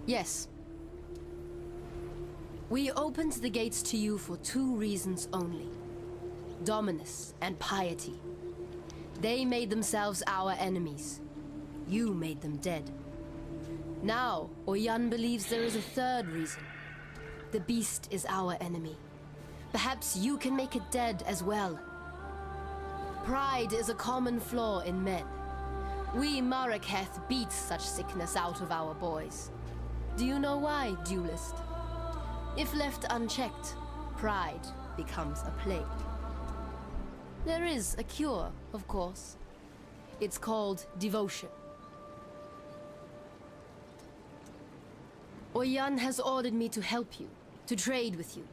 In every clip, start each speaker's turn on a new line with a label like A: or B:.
A: Yes. We opened the gates to you for two reasons only. Dominus and piety. They made themselves our enemies. You made them dead. Now, Oyan believes there is a third reason. The beast is our enemy. Perhaps you can make it dead as well. Pride is a common flaw in men. We Maraketh beat such sickness out of our boys. Do you know why, Duelist? If left unchecked, pride becomes a plague. There is a cure, of course. It's called devotion. Oyan has ordered me to help you, to trade with you.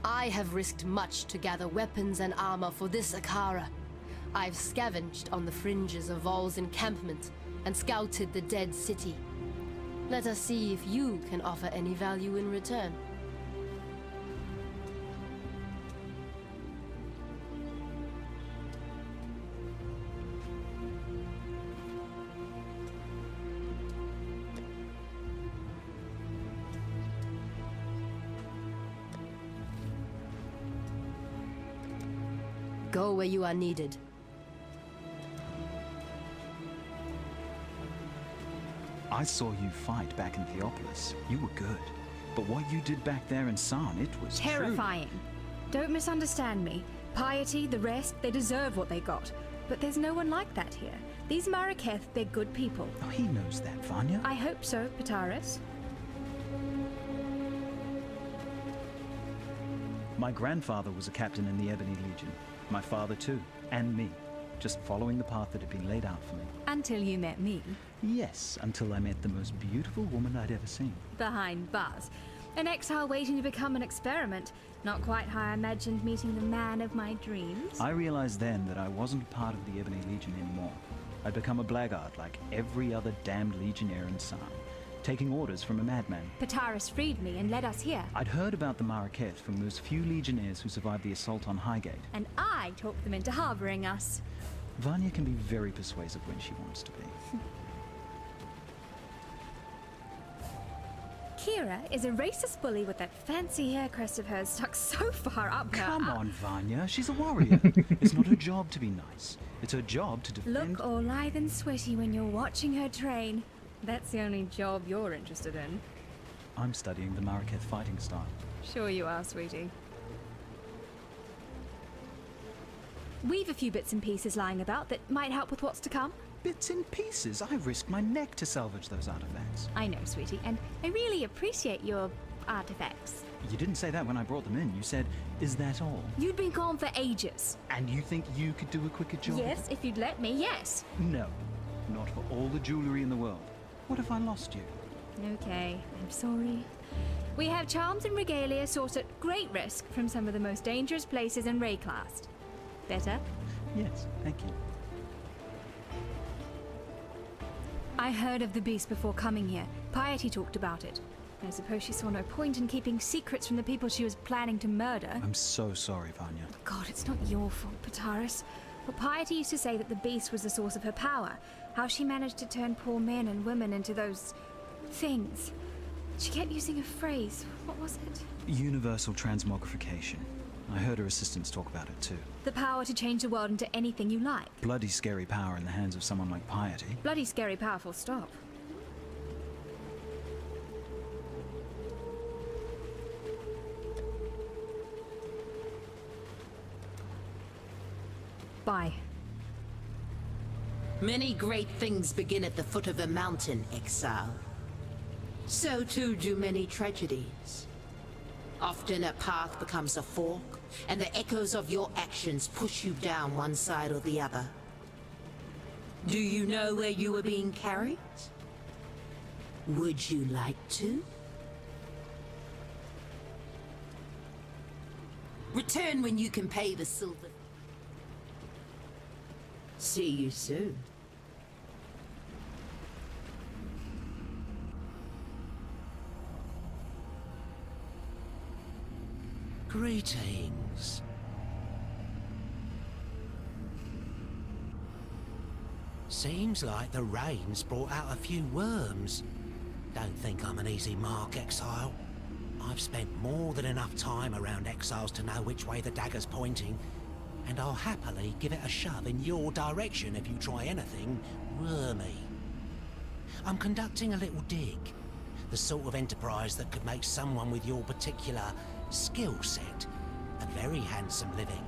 A: I have risked much to gather weapons and armor for this Akara. I've scavenged on the fringes of Vol's encampment and scouted the dead city. Let us see if you can offer any value in return. Go where you are needed.
B: I saw you fight back in Theopolis. You were good. But what you did back there in San, it was
C: terrifying. Don't misunderstand me. Piety, the rest, they deserve what they got. But there's no one like that here. These Maraketh, they're good people.
B: Oh, he knows that, Vanya.
C: I hope so, Pataris.
B: My grandfather was a captain in the Ebony Legion. My father too, and me. Just following the path that had been laid out for me.
C: Until you met me.
B: Yes, until I met the most beautiful woman I'd ever seen.
C: Behind bars. An exile waiting to become an experiment. Not quite how I imagined meeting the man of my dreams.
B: I realized then that I wasn't part of the Ebony Legion anymore. I'd become a blackguard like every other damned legionnaire in San, taking orders from a madman.
C: Pataris freed me and led us here.
B: I'd heard about the Maraketh from those few legionnaires who survived the assault on Highgate.
C: And I talked them into harboring us.
B: Vanya can be very persuasive when she wants to be.
C: Kira is a racist bully with that fancy hair crest of hers stuck so far up her.
B: Come on, Vanya. She's a warrior. It's not her job to be nice. It's her job to defend...
C: Look all lithe and sweaty when you're watching her train. That's the only job you're interested in.
B: I'm studying the Maraketh fighting style.
C: Sure you are, sweetie. We've a few bits and pieces lying about that might help with what's to come.
B: Bits and pieces? I risked my neck to salvage those artifacts.
C: I know, sweetie, and I really appreciate your artifacts.
B: You didn't say that when I brought them in. You said, is that all?
C: You'd been gone for ages.
B: And you think you could do a quicker job?
C: Yes, if you'd let me, yes.
B: No, not for all the jewelry in the world. What if I lost you?
C: Okay, I'm sorry. We have charms and regalia sourced at great risk from some of the most dangerous places in Rayclast. Better?
B: Yes, thank you.
C: I heard of the beast before coming here. Piety talked about it. I suppose she saw no point in keeping secrets from the people she was planning to murder.
B: I'm so sorry, Vanya.
C: God, it's not your fault, Pataris. But Piety used to say that the beast was the source of her power. How she managed to turn poor men and women into those... things. She kept using a phrase. What was it?
B: Universal transmogrification. I heard her assistants talk about it too.
C: The power to change the world into anything you like.
B: Bloody scary power in the hands of someone like Piety.
C: Bloody scary powerful, stop. Bye.
D: Many great things begin at the foot of a mountain, exile. So too do many tragedies. Often a path becomes a fork, and the echoes of your actions push you down one side or the other. Do you know where you were being carried? Would you like to? Return when you can pay the silver. See you soon. Greetings. Seems like the rain's brought out a few worms.
E: Don't think I'm an easy mark, Exile. I've spent more than enough time around Exiles to know which way the dagger's pointing, and I'll happily give it a shove in your direction if you try anything wormy. I'm conducting a little dig, the sort of enterprise that could make someone with your particular skill set a very handsome living.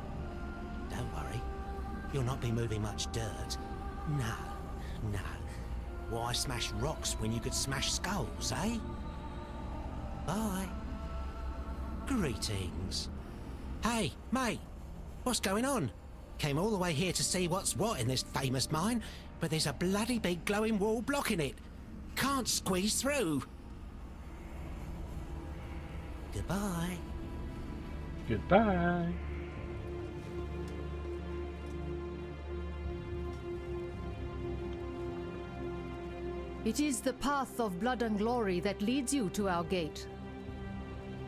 E: Don't worry, you'll not be moving much dirt. No, no. Why smash rocks when you could smash skulls, eh? Bye. Greetings. Hey, mate, what's going on? Came all the way here to see what's what in this famous mine, but there's a bloody big glowing wall blocking it. Can't squeeze through. Goodbye.
F: Goodbye.
G: It is the path of blood and glory that leads you to our gate.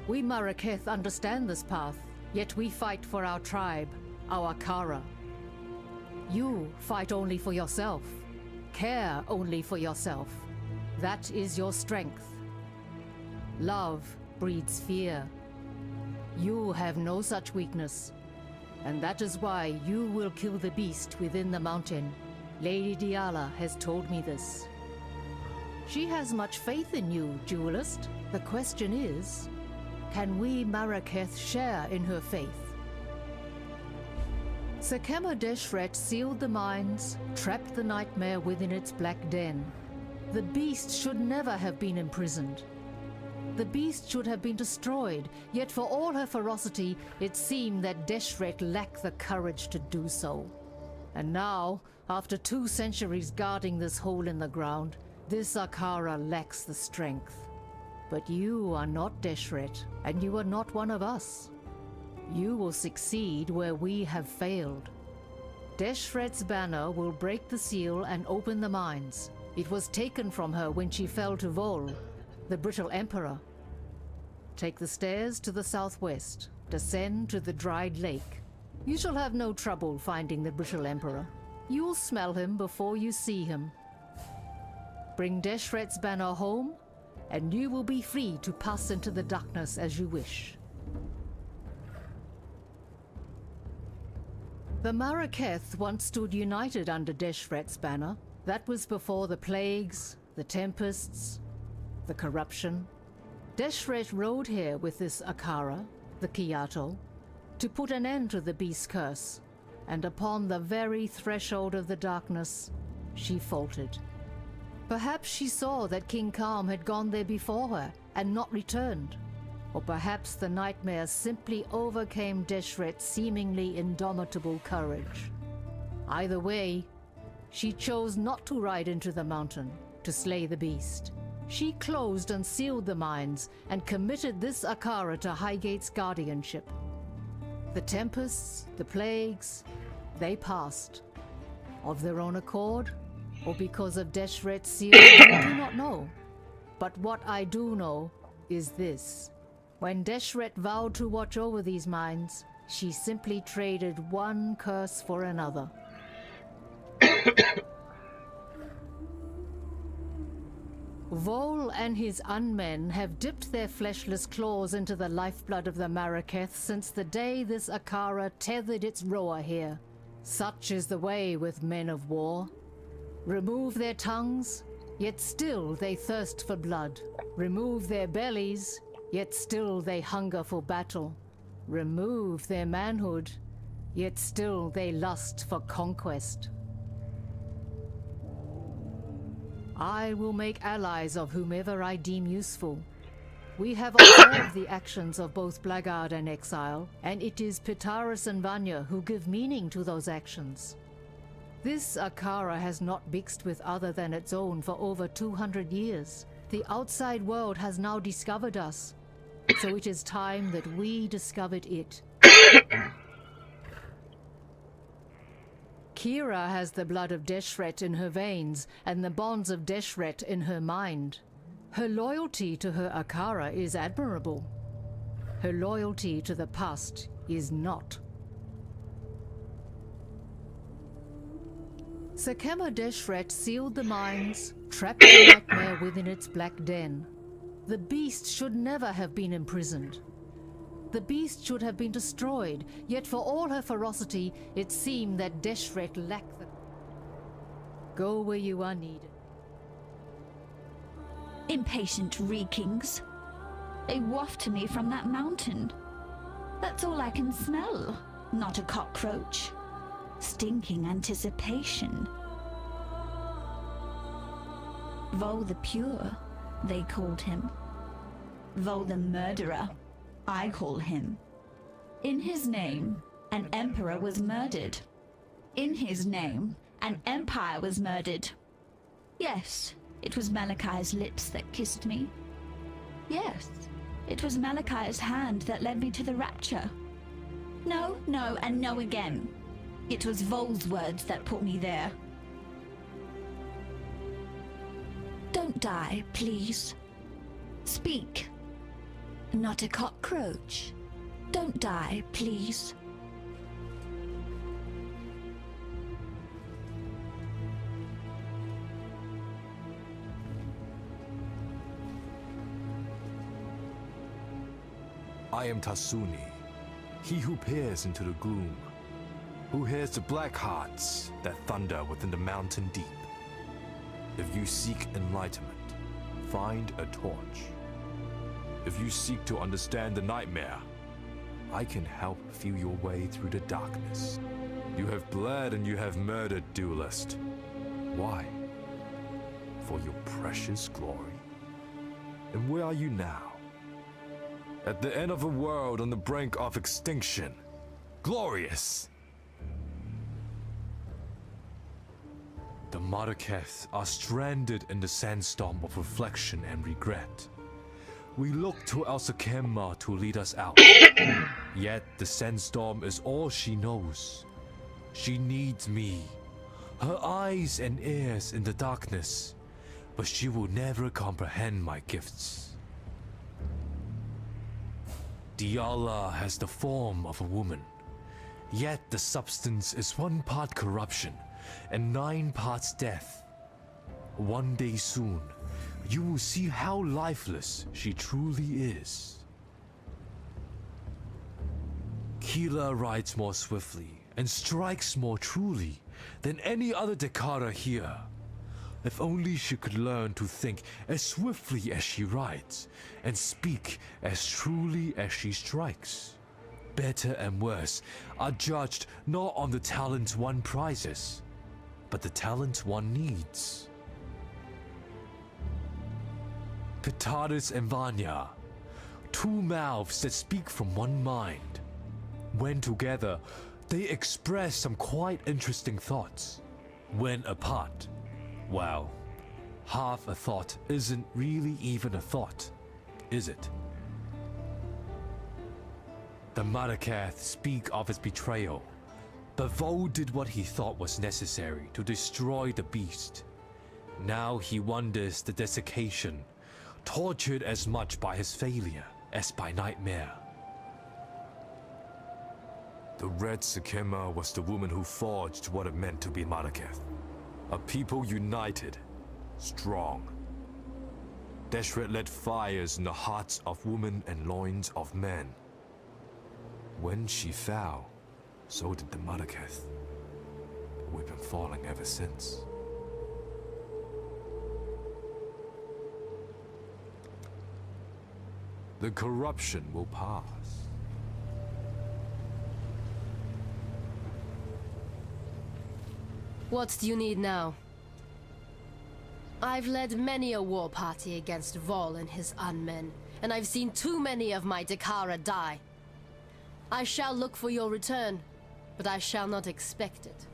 G: We Maraketh understand this path, yet we fight for our tribe, our Kara. You fight only for yourself, care only for yourself. That is your strength. Love breeds fear. You have no such weakness, and that is why you will kill the beast within the mountain. Lady Diala has told me this. She has much faith in you, Duelist. The question is, can we Maraketh share in her faith? Sekema Deshret sealed the mines, trapped the nightmare within its black den. The beast should never have been imprisoned. The beast should have been destroyed, yet for all her ferocity, it seemed that Deshret lacked the courage to do so. And now, after 2 centuries guarding this hole in the ground, this Akara lacks the strength. But you are not Deshret, and you are not one of us. You will succeed where we have failed. Deshret's banner will break the seal and open the mines. It was taken from her when she fell to Vol, the brittle emperor. Take the stairs to the southwest. Descend to the dried lake. You shall have no trouble finding the brittle emperor. You'll smell him before you see him. Bring Deshret's banner home, and you will be free to pass into the darkness as you wish. The Maraketh once stood united under Deshret's banner. That was before the plagues, the tempests, the corruption. Deshret rode here with this Akara, the Kiato, to put an end to the beast's curse, and upon the very threshold of the darkness, she faltered. Perhaps she saw that King Kalm had gone there before her and not returned. Or perhaps the nightmare simply overcame Deshret's seemingly indomitable courage. Either way, she chose not to ride into the mountain to slay the beast. She closed and sealed the mines and committed this Akara to Highgate's guardianship. The tempests, the plagues, they passed. Of their own accord, or because of Deshret's seal, I do not know. But what I do know is this. When Deshret vowed to watch over these mines, she simply traded one curse for another. Vol and his unmen have dipped their fleshless claws into the lifeblood of the Maraketh since the day this Akara tethered its roer here. Such is the way with men of war. Remove their tongues, yet still they thirst for blood. Remove their bellies, yet still they hunger for battle. Remove their manhood, yet still they lust for conquest. I will make allies of whomever I deem useful. We have observed the actions of both Blackguard and Exile, and it is Pitaris and Vanya who give meaning to those actions. This Akara has not mixed with other than its own for over 200 years. The outside world has now discovered us, so it is time that we discovered it. Kira has the blood of Deshret in her veins and the bonds of Deshret in her mind. Her loyalty to her Akara is admirable. Her loyalty to the past is not. Sekema Deshret sealed the mines, trapped the nightmare within its black den. The beast should never have been imprisoned. The beast should have been destroyed, yet for all her ferocity, it seemed that Deshret lacked the... Go where you are needed.
F: Impatient reekings. They waft to me from that mountain. That's all I can smell, not a cockroach. Stinking anticipation. Vol the Pure, they called him. Vol the Murderer, I call him. In his name, an emperor was murdered. In his name, an empire was murdered. Yes, it was Malachi's lips that kissed me. Yes, it was Malachi's hand that led me to the rapture. No, no, and no again. It was Vol's words that put me there. Don't die, please. Speak. Not a cockroach. Don't die, please.
H: I am Tasuni, he who peers into the gloom, who hears the black hearts that thunder within the mountain deep. If you seek enlightenment, find a torch. If you seek to understand the nightmare, I can help feel your way through the darkness. You have bled and you have murdered, Duelist. Why? For your precious glory. And where are you now? At the end of a world on the brink of extinction. Glorious! The Marraketh are stranded in the sandstorm of reflection and regret. We look to El Sakema to lead us out. Yet the sandstorm is all she knows. She needs me. Her eyes and ears in the darkness. But she will never comprehend my gifts. Diala has the form of a woman. Yet the substance is 1 part corruption and 9 parts death. One day soon, you will see how lifeless she truly is. Keela rides more swiftly and strikes more truly than any other Dekara here. If only she could learn to think as swiftly as she rides and speak as truly as she strikes. Better and worse are judged not on the talent one prizes, but the talent one needs. Pitaris and Vanya, 2 mouths that speak from one mind. When together, they express some quite interesting thoughts. When apart, well, half a thought isn't really even a thought, is it? The Marraketh speak of its betrayal, but Vol did what he thought was necessary to destroy the beast. Now he wonders the desiccation, tortured as much by his failure as by nightmare. The Red Sakema was the woman who forged what it meant to be Marraketh. A people united, strong. Deshret lit fires in the hearts of women and loins of men. When she fell, so did the Marraketh. We've been falling ever since. The corruption will pass.
A: What do you need now? I've led many a war party against Vol and his unmen, and I've seen too many of my Dekara die. I shall look for your return, but I shall not expect it.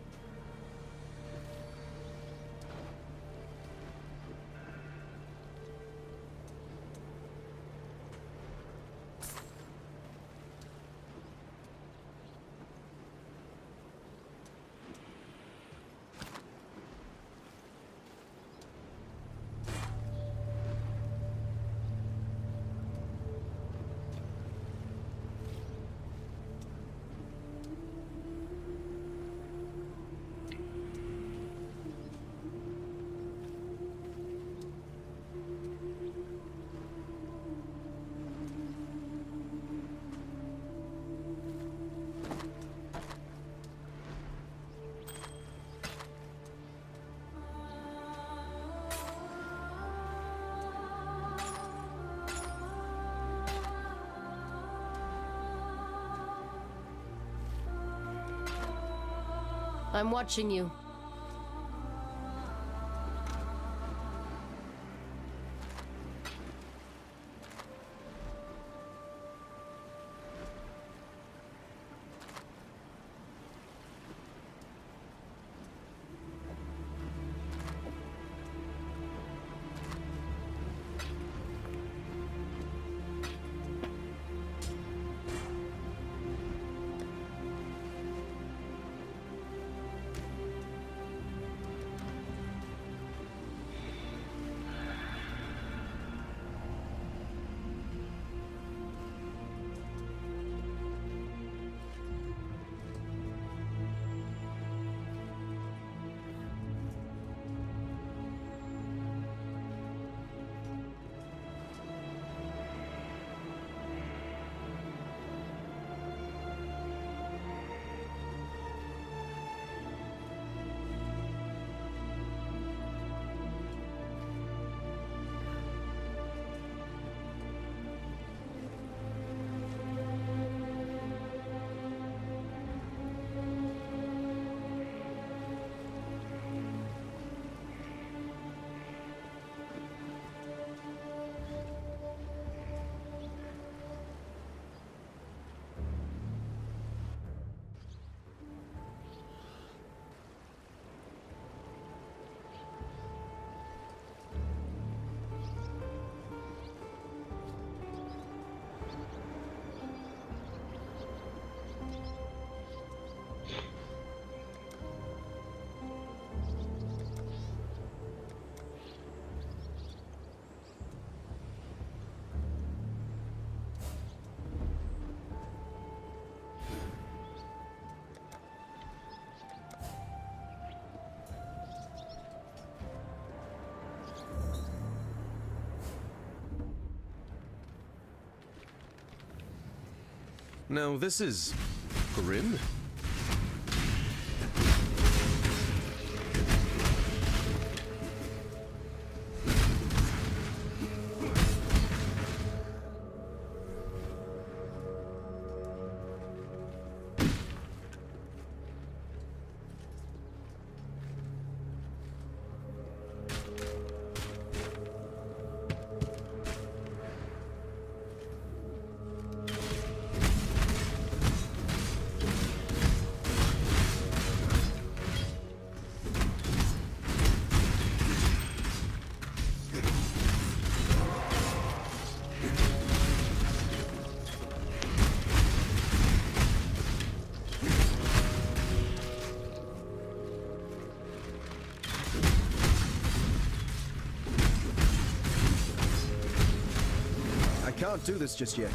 A: I'm watching you.
I: Now, this is grim.
J: Can't do this just yet.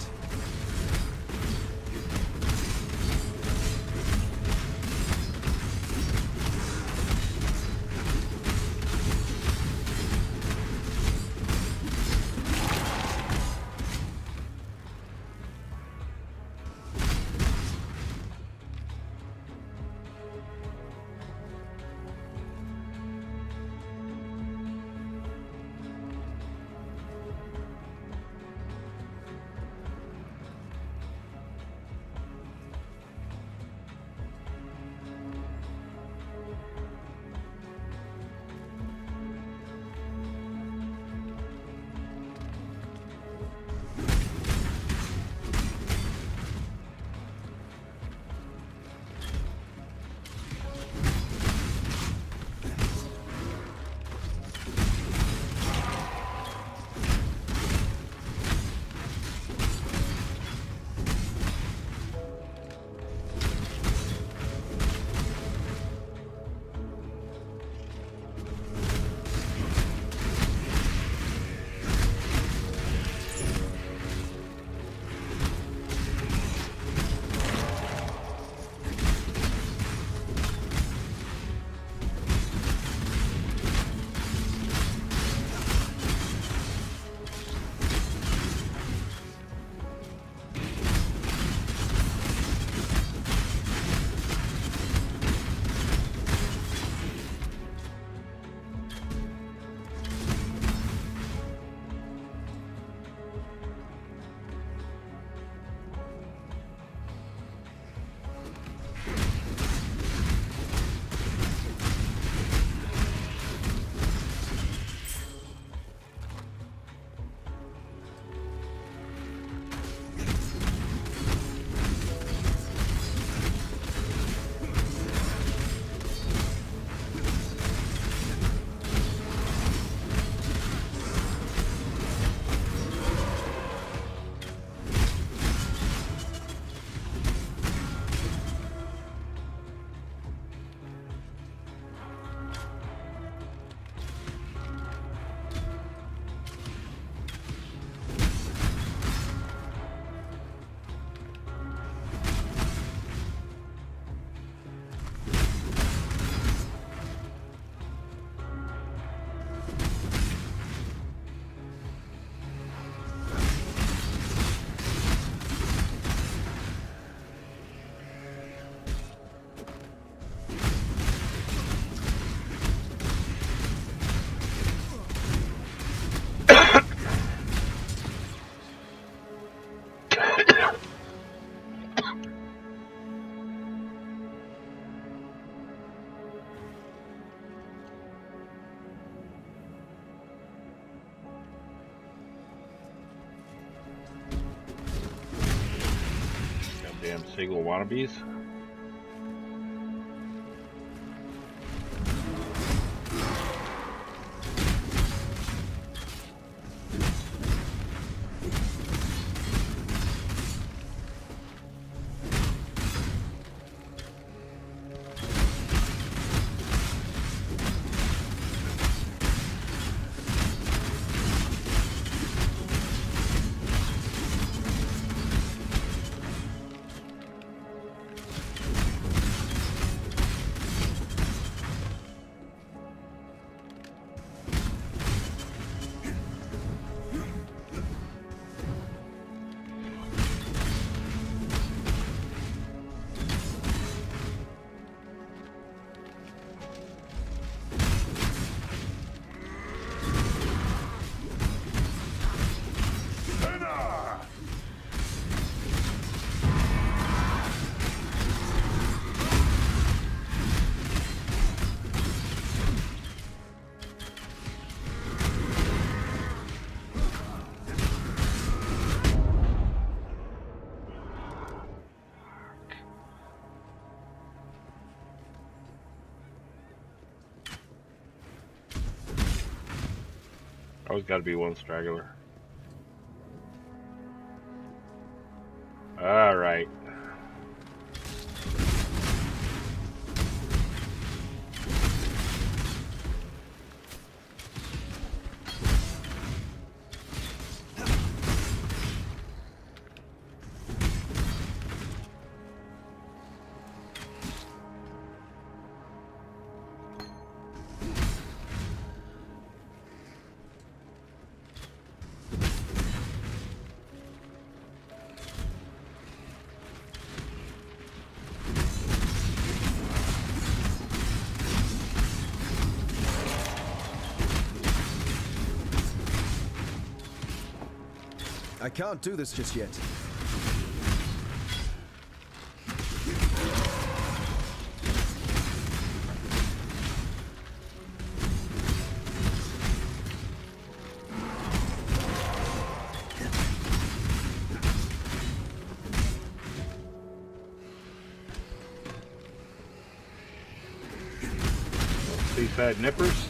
K: Damn single wannabes. Always got to be one straggler. All right.
J: I can't do this just yet.
K: Seaside nippers.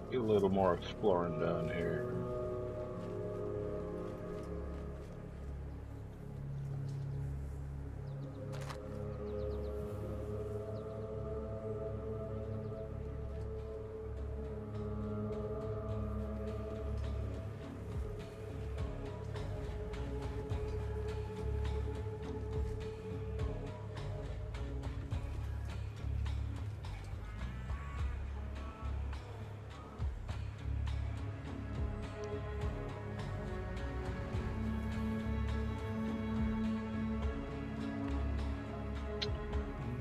K: Get a little more exploring done here.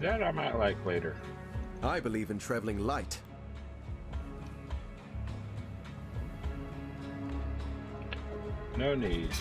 K: That I might like later.
J: I believe in traveling light.
K: No need.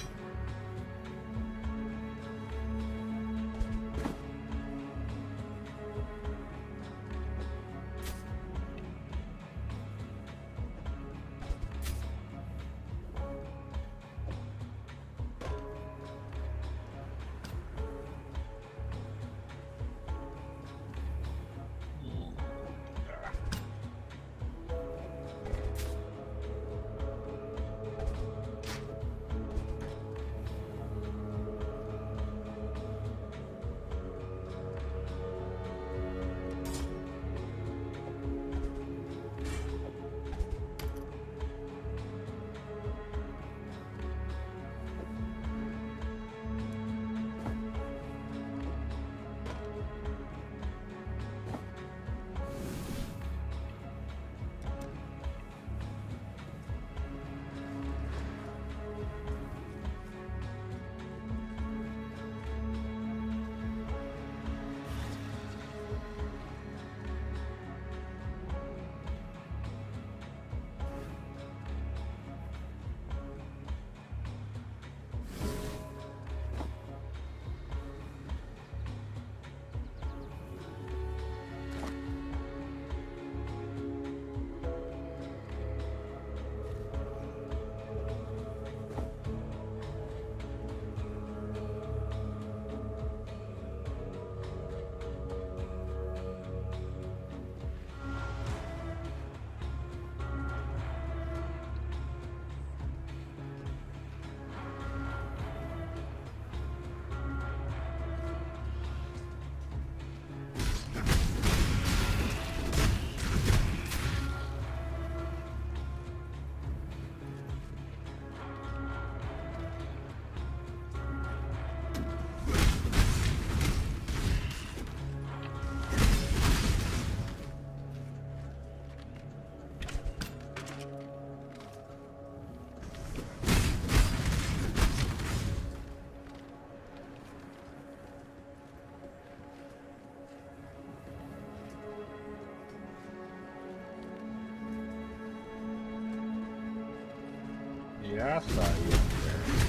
K: Yeah, I saw you up there.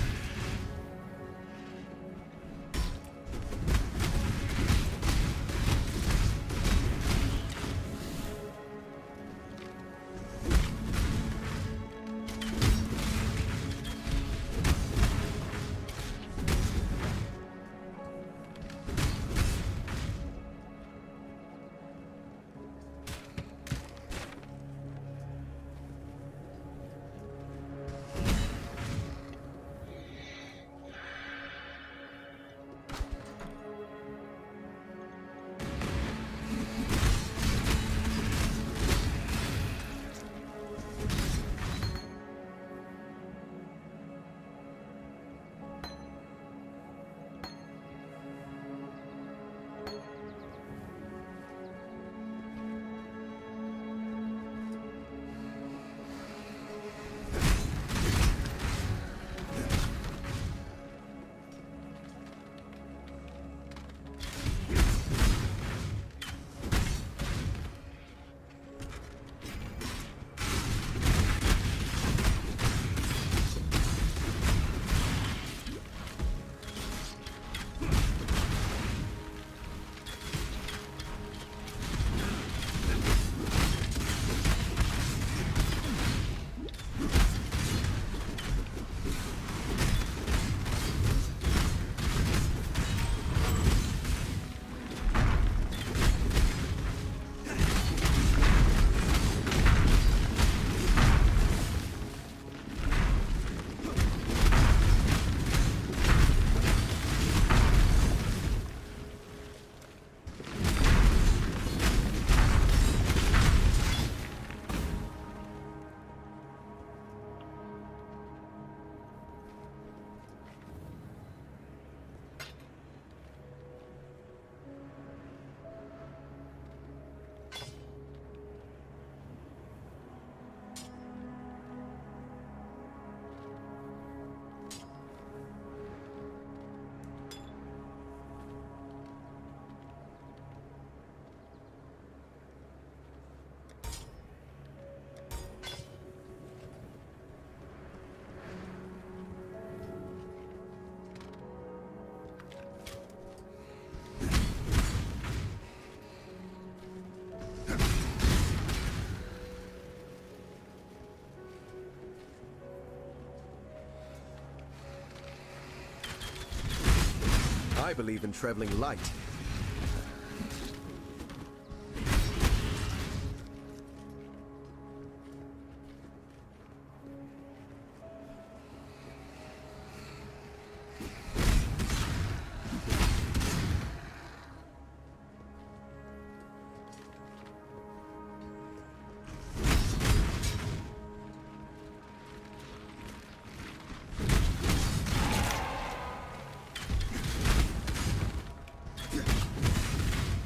J: believe in traveling light.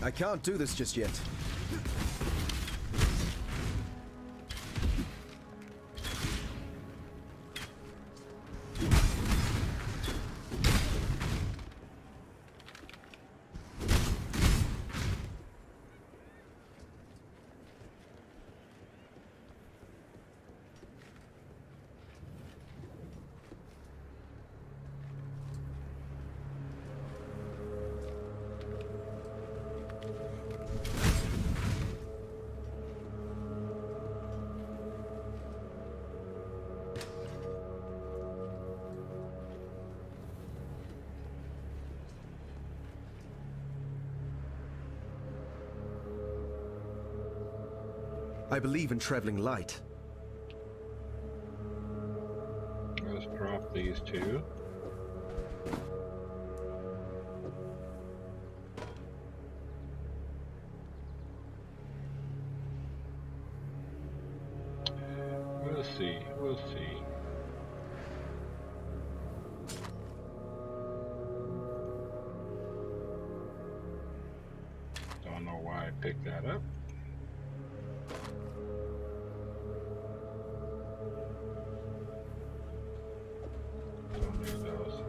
J: I can't do this just yet. I believe in traveling light.
K: Let's drop these two. We'll see. We'll see. Don't know why I picked that up. Don't need those.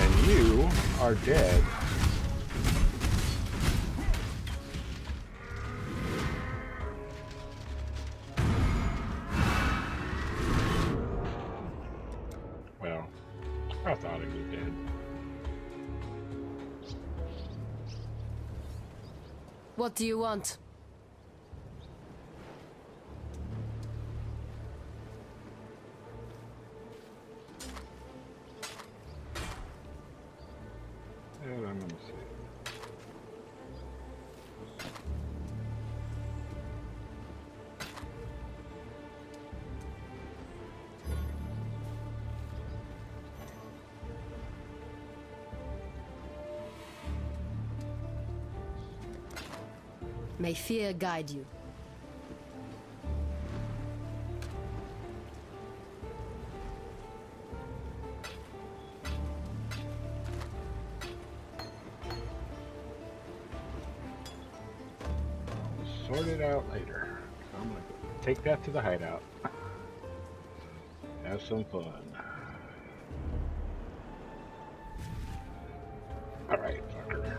K: And you are dead. Well, I thought he was dead.
A: What do you want?
K: And I'm gonna see.
A: May fear guide you.
K: Sort it out later. I'm gonna take that to the hideout. Have some fun. Alright, fucker.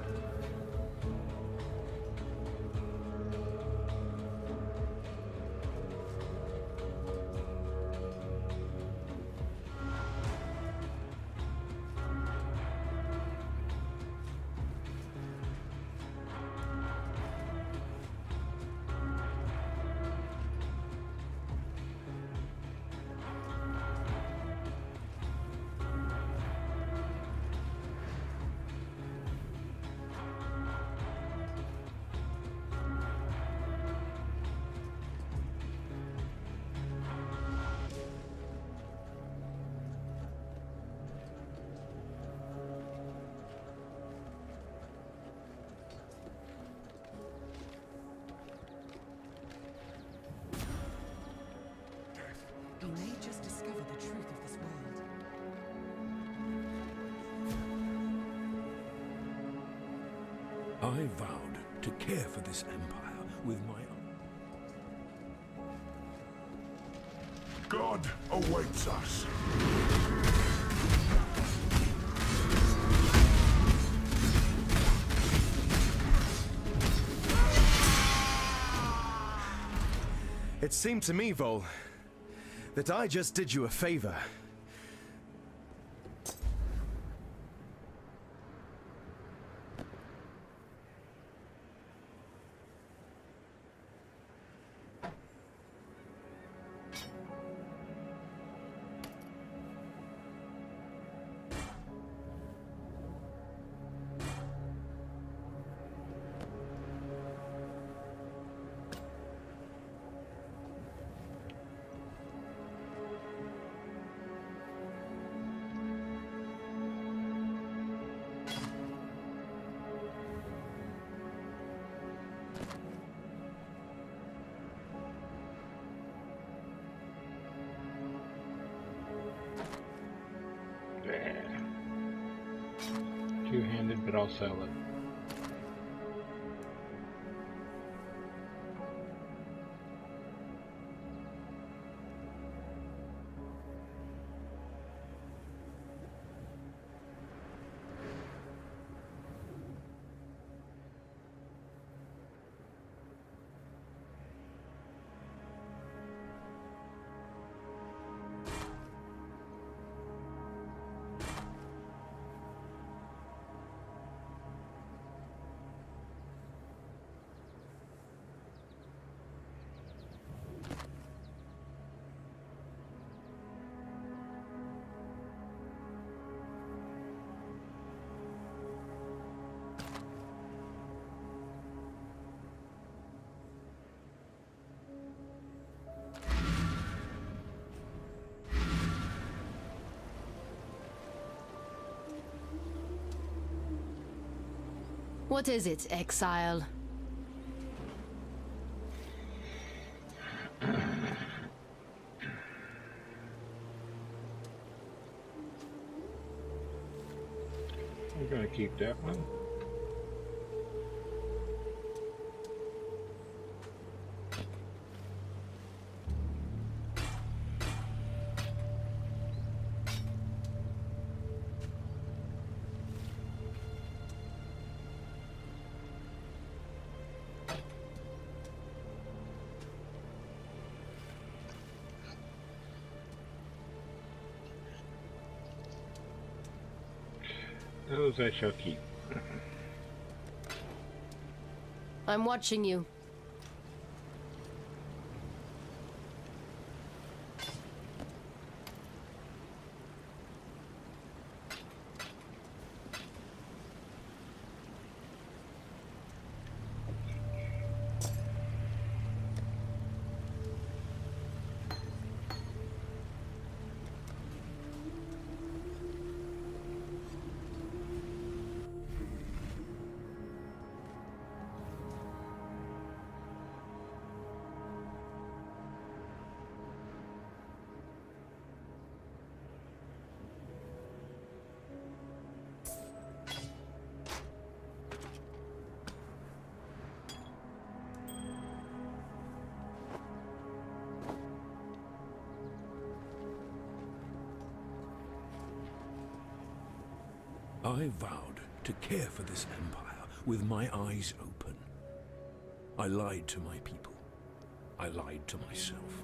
H: I vowed to care for this empire with my
L: God awaits us.
J: It seemed to me, Vol, that I just did you a favor.
K: Two-handed, but I'll sell it.
A: What is it, exile?
K: I'm gonna keep that one. Those I shall keep.
A: I'm watching you.
H: I vowed to care for this empire with my eyes open. I lied to my people. I lied to myself.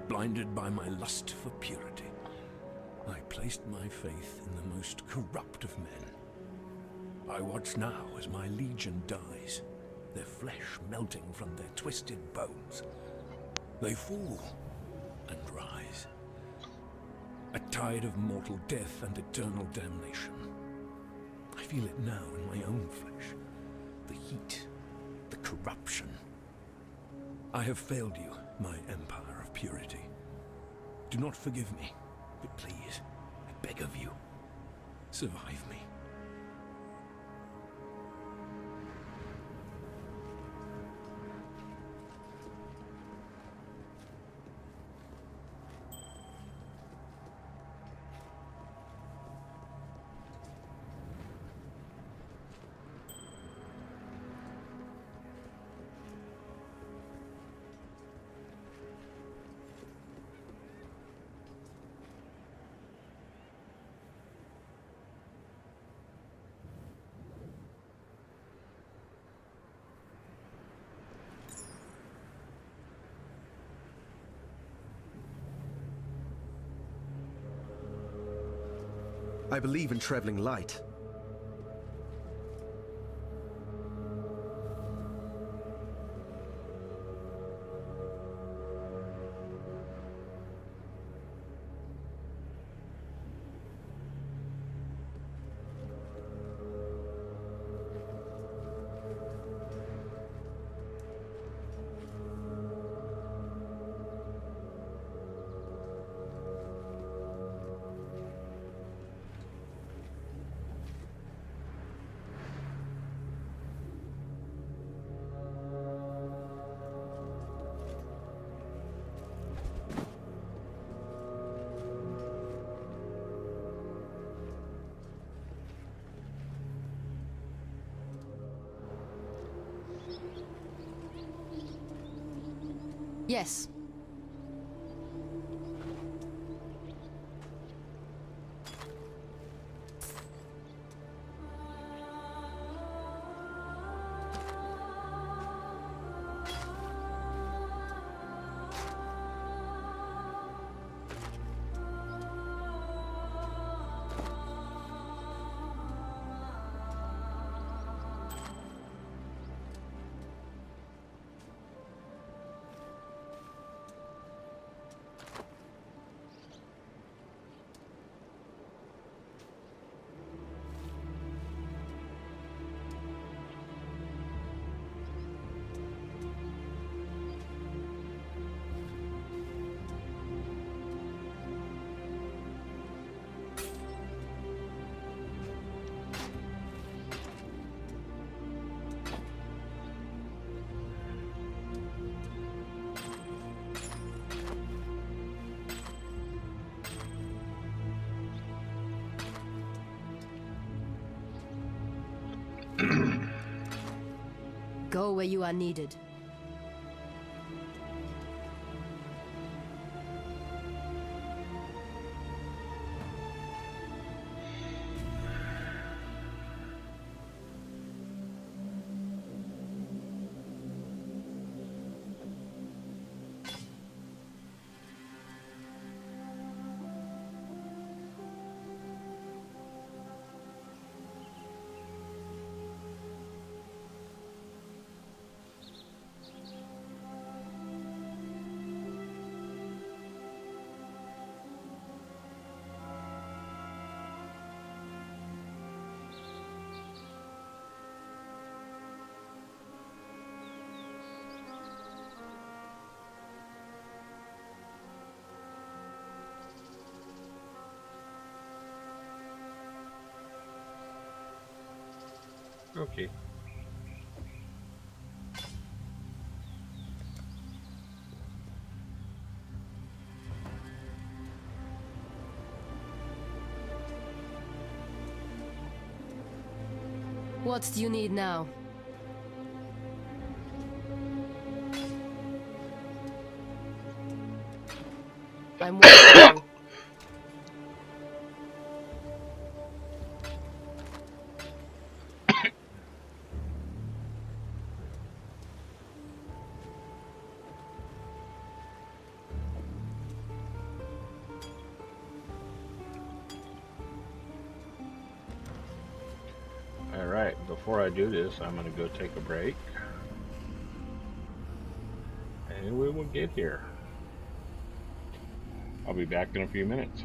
H: Blinded by my lust for purity, I placed my faith in the most corrupt of men. I watch now as my legion dies, their flesh melting from their twisted bones. They fall and rise. A tide of mortal death and eternal damnation. I feel it now in my own flesh. The heat, the corruption. I have failed you, my empire of purity. Do not forgive me, but please, I beg of you, survive me.
J: I believe in traveling light.
A: Yes. Go where you are needed.
K: Okay.
A: What do you need now? I'm waiting.
K: Alright, before I do this, I'm going to go take a break. And we will get here. I'll be back in a few minutes.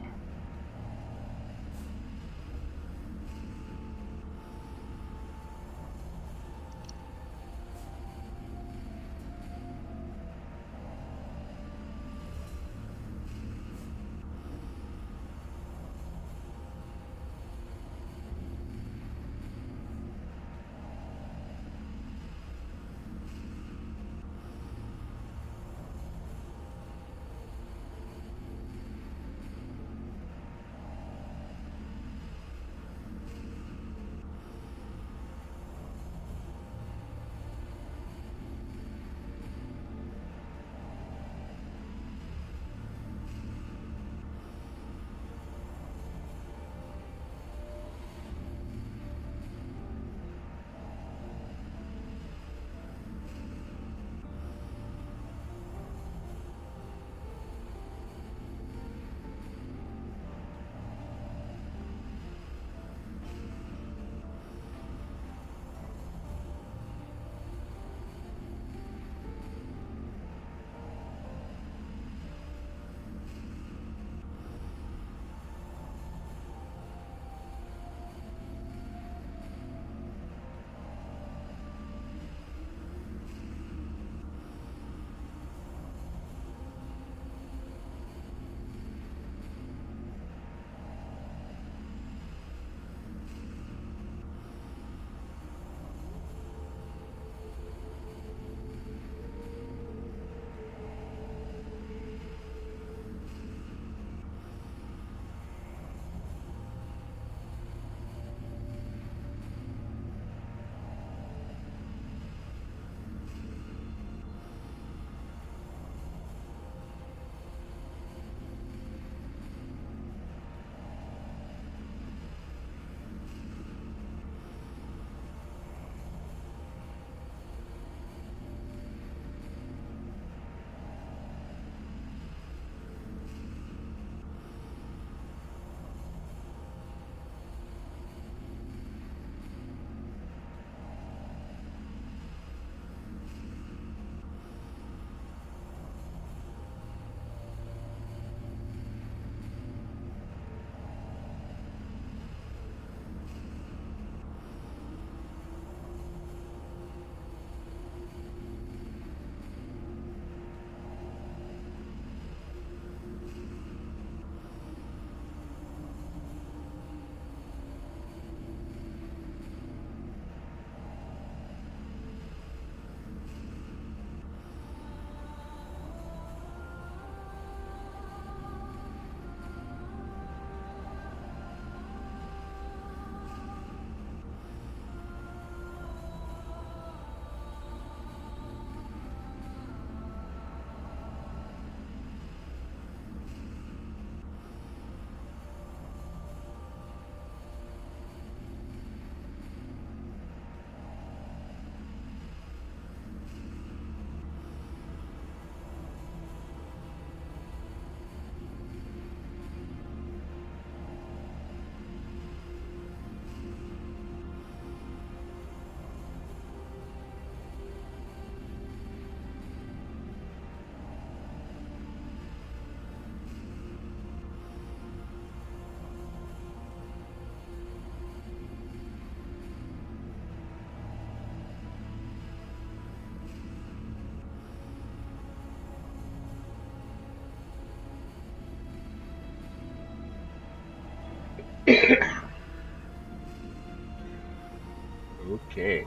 K: Okay.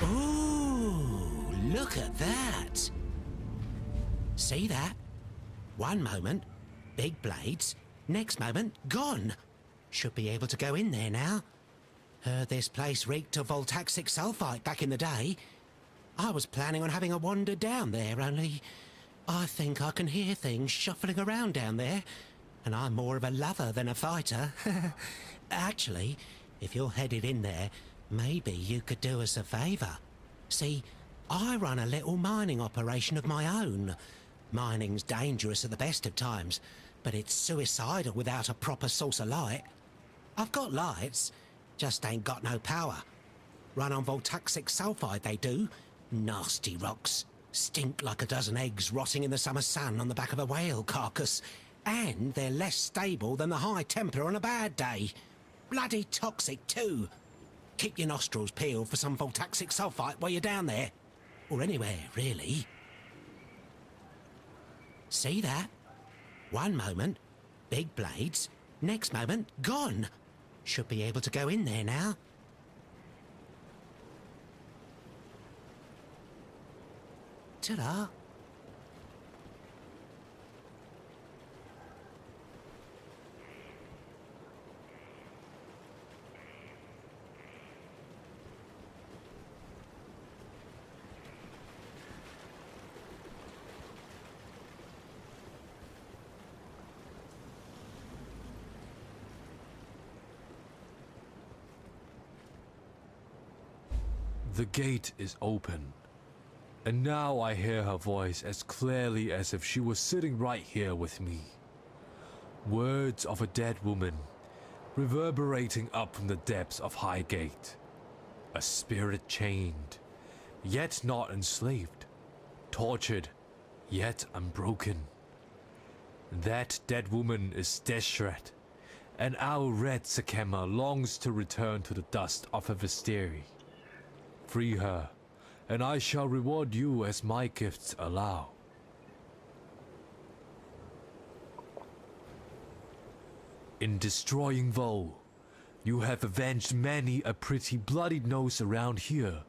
E: Ooh, look at that. See that? One moment, big blades. Next moment, gone. Should be able to go in there now. Heard this place reeked of voltaxic sulfite back in the day. I was planning on having a wander down there, only I think I can hear things shuffling around down there. And I'm more of a lover than a fighter. Actually, if you're headed in there, maybe you could do us a favour. See, I run a little mining operation of my own. Mining's dangerous at the best of times, but it's suicidal without a proper source of light. I've got lights, just ain't got no power. Run on voltaxic sulfide, they do. Nasty rocks. Stink like a dozen eggs rotting in the summer sun on the back of a whale carcass. And they're less stable than the high Templar on a bad day. Bloody toxic, too. Keep your nostrils peeled for some voltaxic sulfite while you're down there. Or anywhere, really. See that? One moment, big blades. Next moment, gone. Should be able to go in there now. Ta-da.
H: The gate is open, and now I hear her voice as clearly as if she was sitting right here with me. Words of a dead woman, reverberating up from the depths of Highgate. A spirit chained, yet not enslaved. Tortured, yet unbroken. That dead woman is Deshret, and our red Sakema longs to return to the dust of her Visteri. Free her, and I shall reward you as my gifts allow. In destroying Vol, you have avenged many a pretty bloodied nose around here.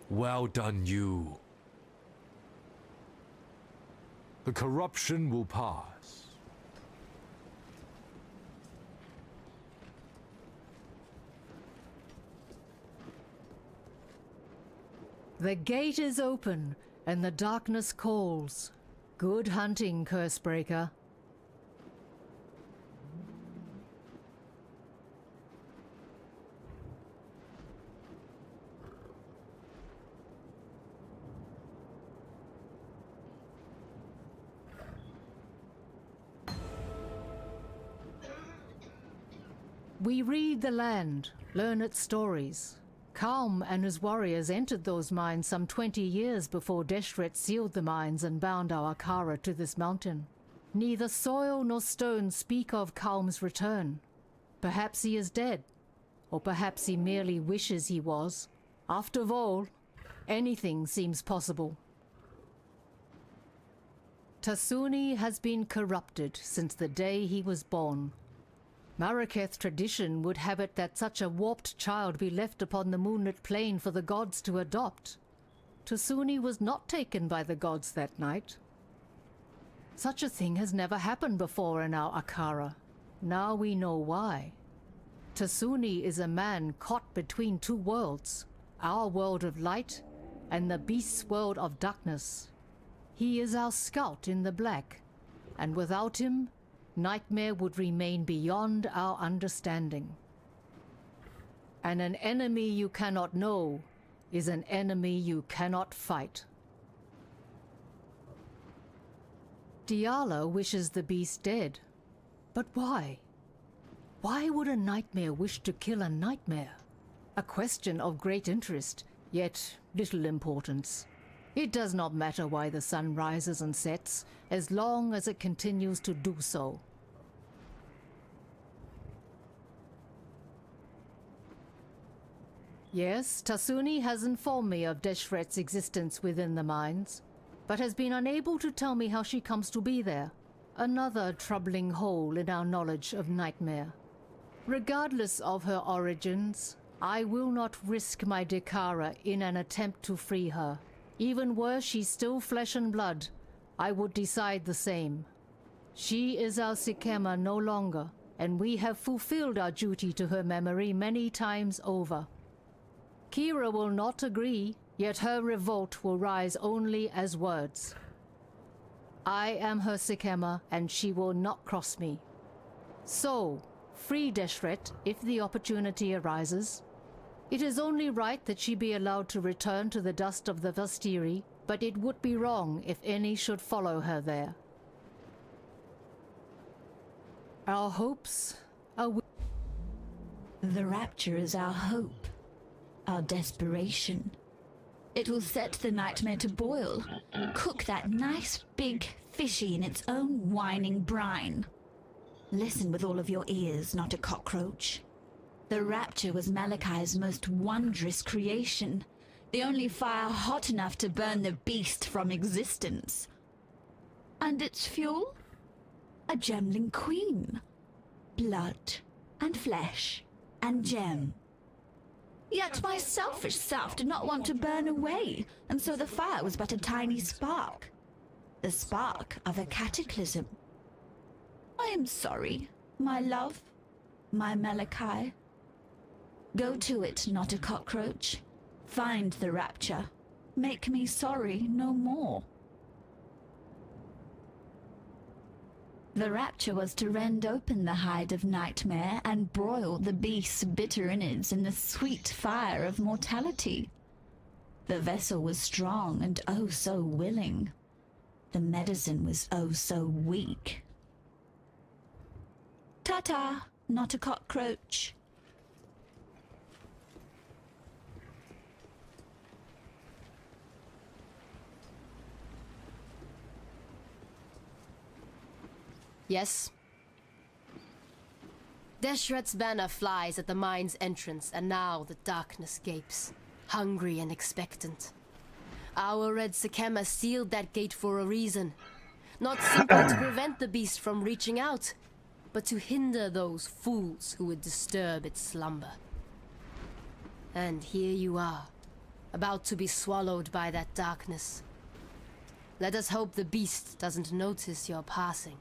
H: Well done, you. The corruption will pass.
G: The gate is open, and the darkness calls. Good hunting, Cursebreaker. We read the land, learn its stories. Kalm and his warriors entered those mines some 20 years before Deshret sealed the mines and bound our Akara to this mountain. Neither soil nor stone speak of Kalm's return. Perhaps he is dead, or perhaps he merely wishes he was. After all, anything seems possible. Tasuni has been corrupted since the day he was born. Maraketh tradition would have it that such a warped child be left upon the moonlit plain for the gods to adopt. Tasuni was not taken by the gods that night. Such a thing has never happened before in our Akara. Now we know why. Tasuni is a man caught between two worlds, our world of light and the beast's world of darkness. He is our scout in the black, and without him, Nightmare would remain beyond our understanding. And an enemy you cannot know is an enemy you cannot fight. Diala wishes the beast dead. But why? Why would a nightmare wish to kill a nightmare? A question of great interest, yet little importance. It does not matter why the sun rises and sets, as long as it continues to do so. Yes, Tasuni has informed me of Deshret's existence within the mines, but has been unable to tell me how she comes to be there. Another troubling hole in our knowledge of Nightmare. Regardless of her origins, I will not risk my Dekara in an attempt to free her. Even were she still flesh and blood, I would decide the same. She is our Sikema no longer, and we have fulfilled our duty to her memory many times over. Kira will not agree, yet her revolt will rise only as words. I am her Sikema, and she will not cross me. So, free Deshret if the opportunity arises. It is only right that she be allowed to return to the dust of the Vastiri, but it would be wrong if any should follow her there. Our hopes are...
F: The rapture is our hope, our desperation. It will set the nightmare to boil, cook that nice big fishy in its own whining brine. Listen with all of your ears, not a cockroach. The rapture was Malachai's most wondrous creation, the only fire hot enough to burn the beast from existence. And its fuel? A gemling queen. Blood and flesh and gem. Yet my selfish self did not want to burn away, and so the fire was but a tiny spark. The spark of a cataclysm. I am sorry, my love, my Malachi. Go to it, not a cockroach. Find the rapture. Make me sorry no more. The rapture was to rend open the hide of nightmare and broil the beast's bitter innards in the sweet fire of mortality. The vessel was strong and oh so willing. The medicine was oh so weak. Ta-ta, not a cockroach.
A: Yes? Deshret's banner flies at the mine's entrance, and now the darkness gapes, hungry and expectant. Our red Sikema sealed that gate for a reason. Not simply to prevent the beast from reaching out, but to hinder those fools who would disturb its slumber. And here you are, about to be swallowed by that darkness. Let us hope the beast doesn't notice your passing.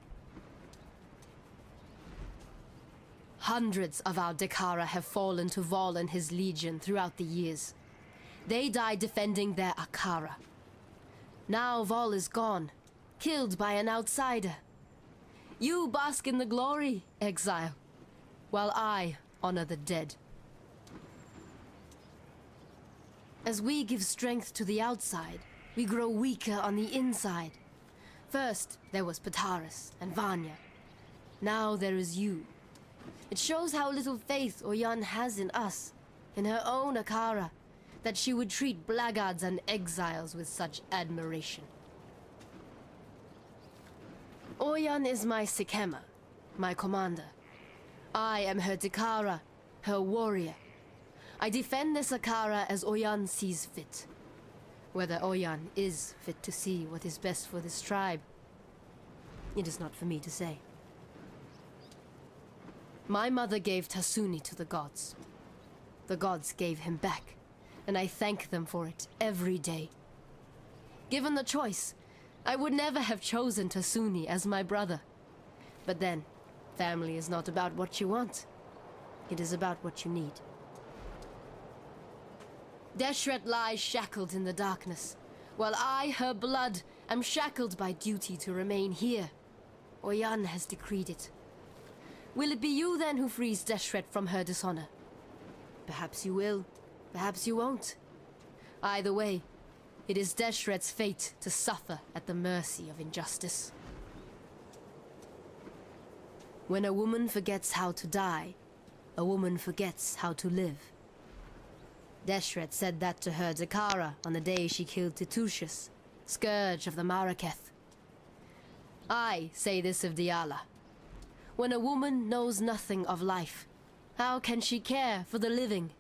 A: Hundreds of our Dekara have fallen to Vol and his legion throughout the years. They died defending their Akara. Now Vol is gone, killed by an outsider. You bask in the glory, exile, while I honor the dead. As we give strength to the outside, we grow weaker on the inside. First, there was Pataris and Vanya. Now there is you. It shows how little faith Oyan has in us, in her own Akara, that she would treat blackguards and exiles with such admiration. Oyan is my Sikema, my commander. I am her Dekara, her warrior. I defend this Akara as Oyan sees fit. Whether Oyan is fit to see what is best for this tribe, it is not for me to say. My mother gave Tasuni to the gods. The gods gave him back, and I thank them for it every day. Given the choice, I would never have chosen Tasuni as my brother. But then, family is not about what you want. It is about what you need. Deshret lies shackled in the darkness, while I, her blood, am shackled by duty to remain here. Oyan has decreed it. Will it be you then who frees Deshret from her dishonor? Perhaps you will, perhaps you won't. Either way, it is Deshret's fate to suffer at the mercy of injustice. When a woman forgets how to die, a woman forgets how to live. Deshret said that to her Dekara on the day she killed Titusius, scourge of the Maraketh. I say this of Diala. When a woman knows nothing of life, how can she care for the living?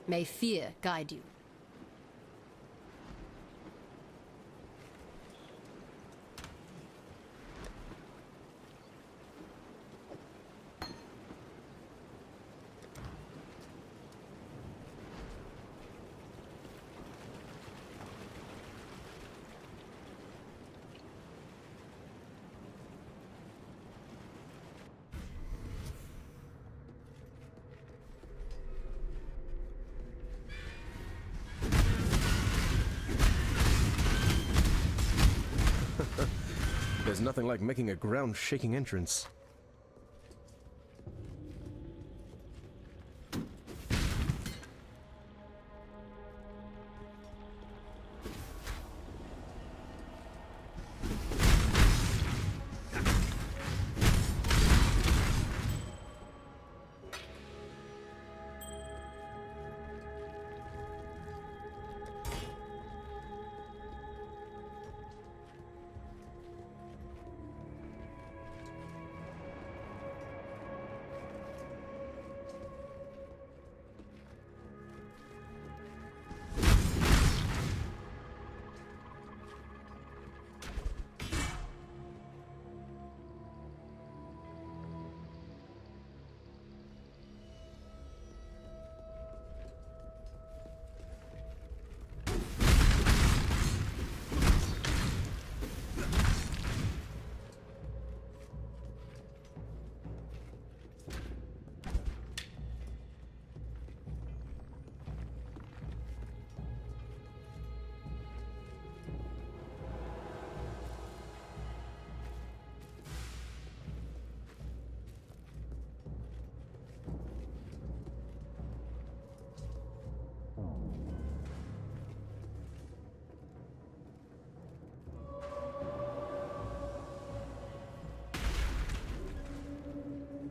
A: May fear guide you.
J: There's nothing like making a ground-shaking entrance.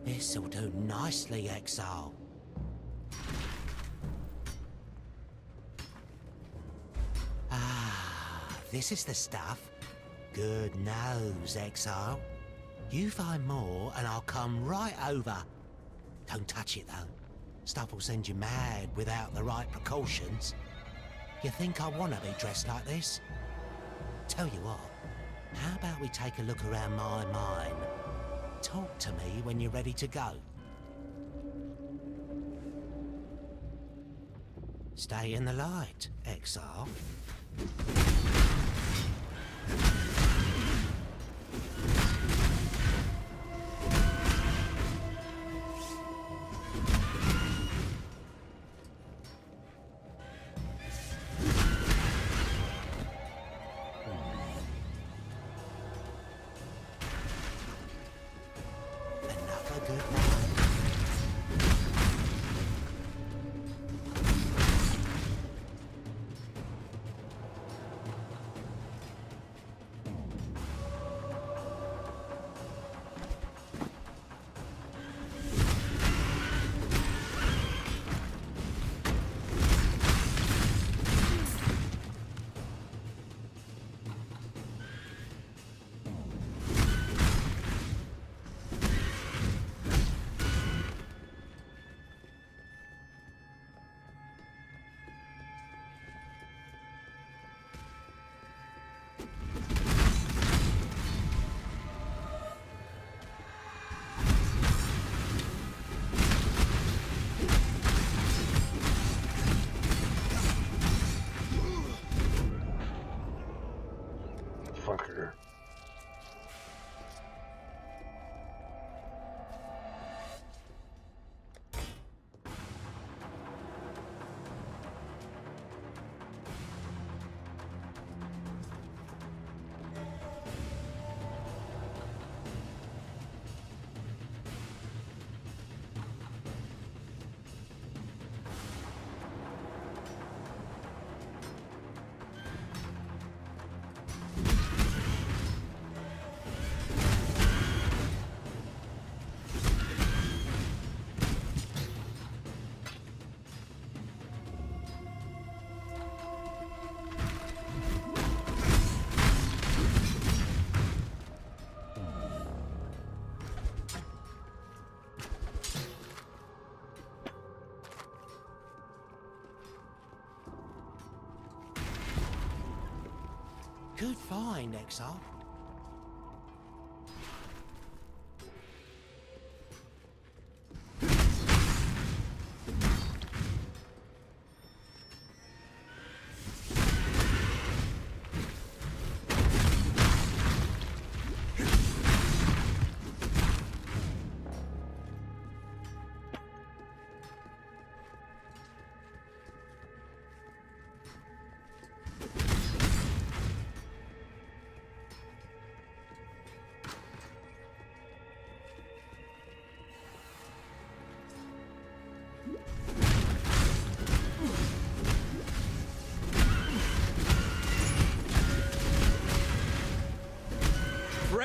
E: This'll do nicely, Exile. Ah, this is the stuff. Good nose, Exile. You find more and I'll come right over. Don't touch it, though. Stuff will send you mad without the right precautions. You think I want to be dressed like this? Tell you what, how about we take a look around my mine? Talk to me when you're ready to go. Stay in the light, Exile. Another good night.
K: Fucker.
E: Good find, Exile.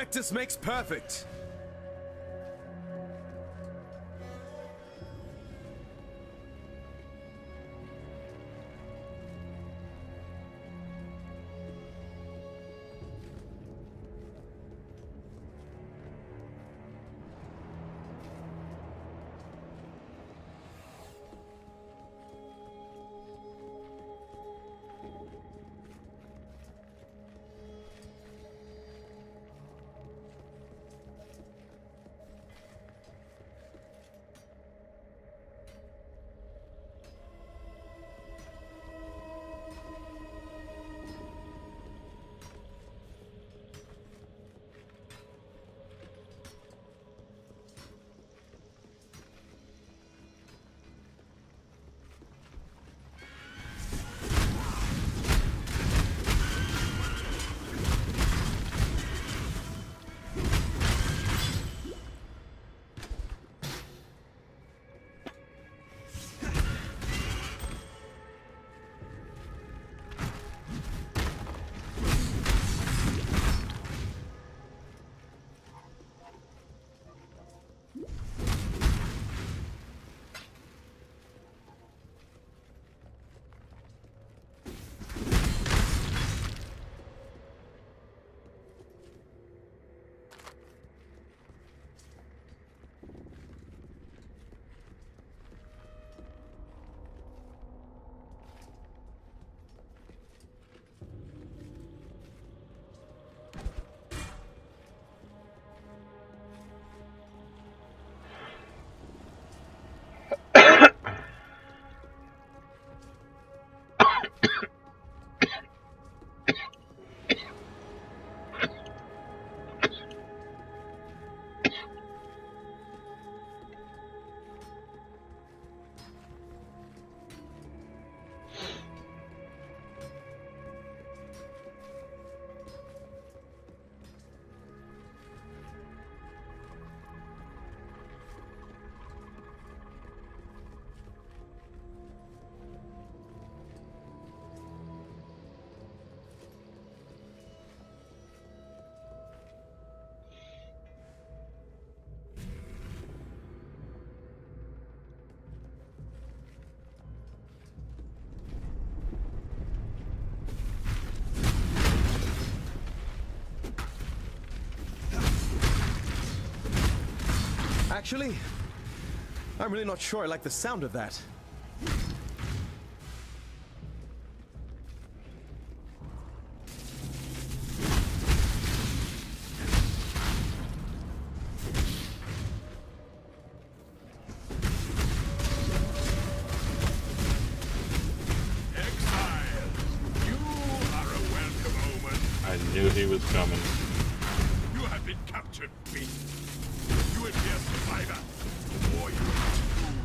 J: Practice makes perfect. Actually, I'm really not sure I like the sound of that.
K: I knew he was coming.
L: You have been captured, beast. You will be a survivor, or you will be doomed.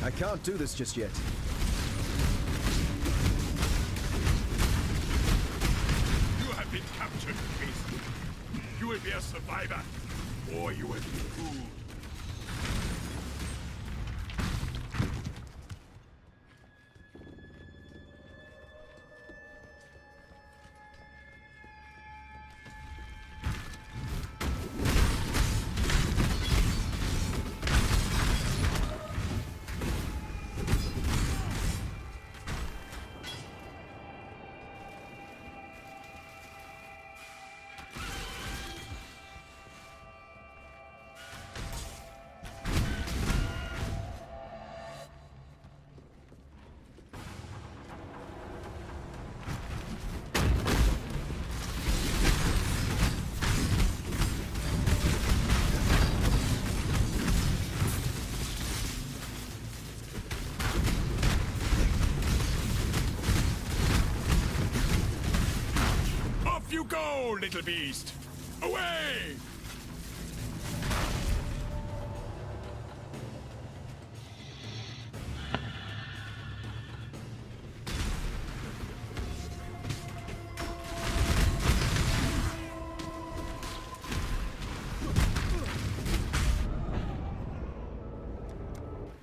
J: I can't do this just yet.
L: You have been captured, beast. You will be a survivor, or you will be doomed. you go, little beast! Away!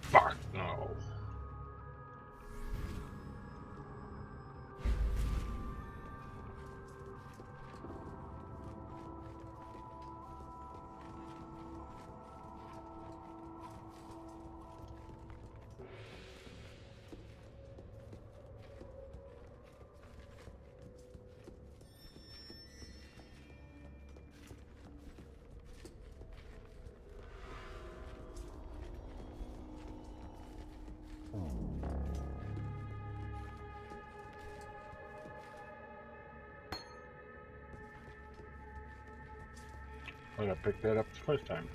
K: Fuck no. I gotta pick that up the first time.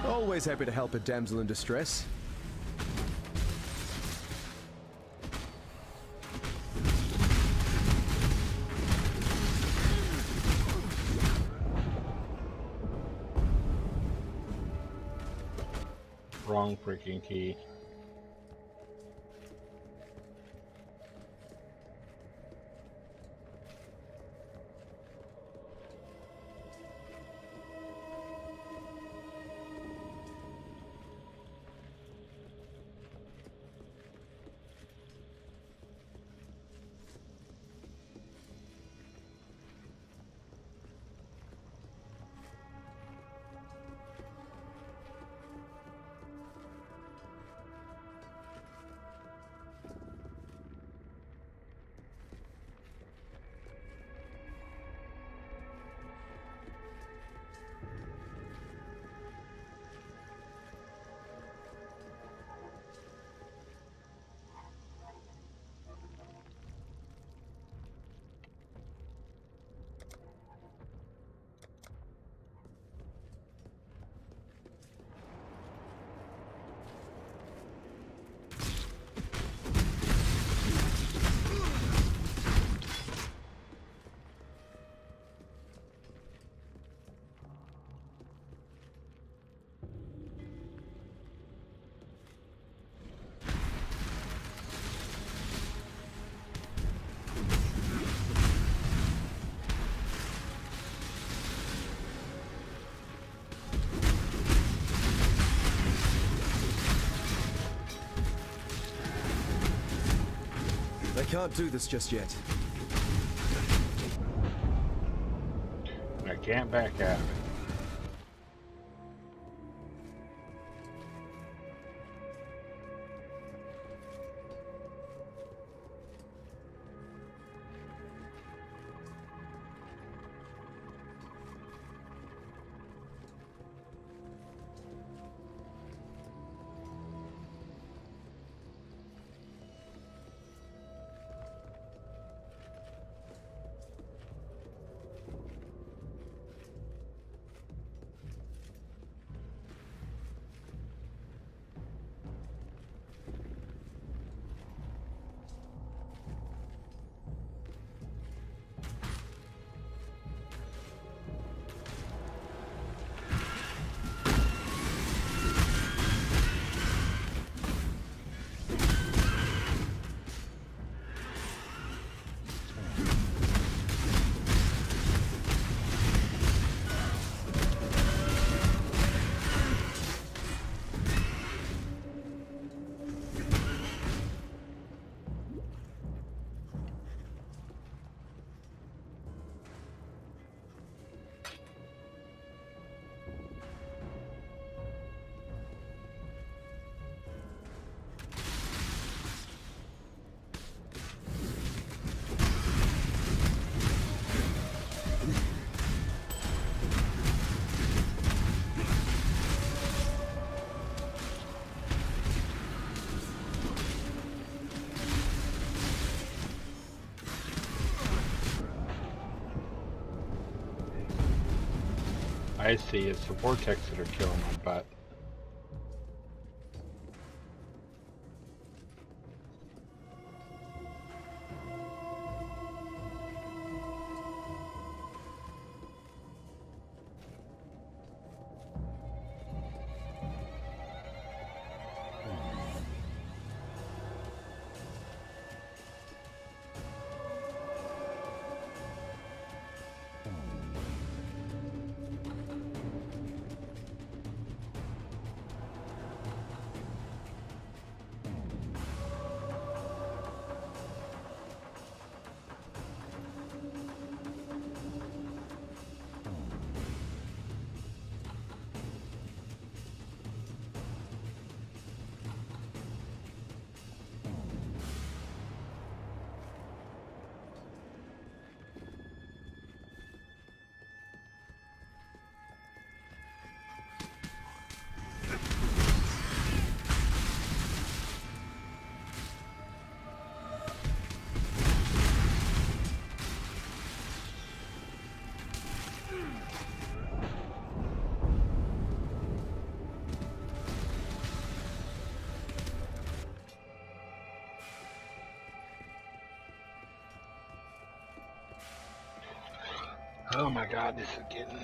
J: Always happy to help a damsel in distress.
K: Wrong freaking key.
J: I can't do this just yet.
K: I can't back out of it. I see. It's the vortex that are killing my butt. Oh my god, this is getting...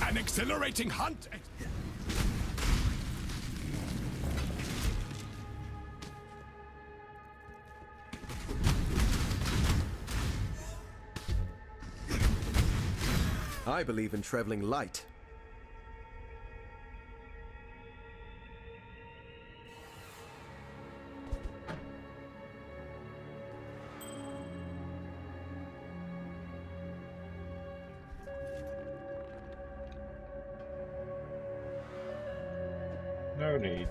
L: An exhilarating hunt!
J: I believe in traveling light.
K: No need.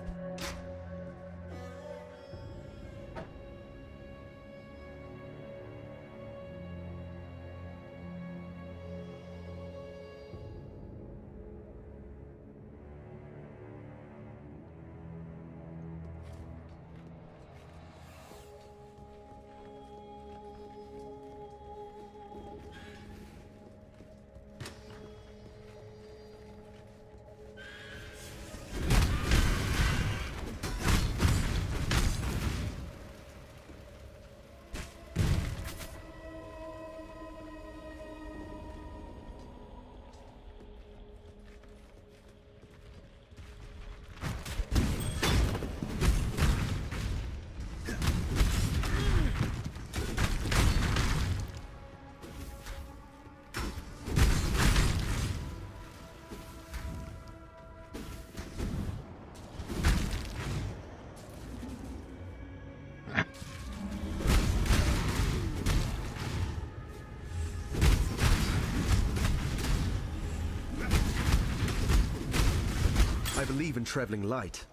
J: I believe in traveling light.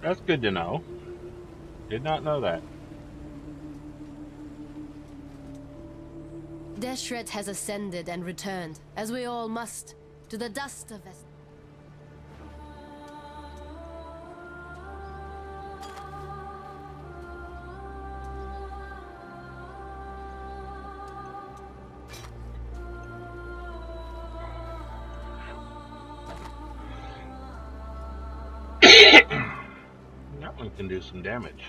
K: That's good to know. Did not know that.
A: Deshret has ascended and returned, as we all must, to the dust of Est.
K: That one can do some damage.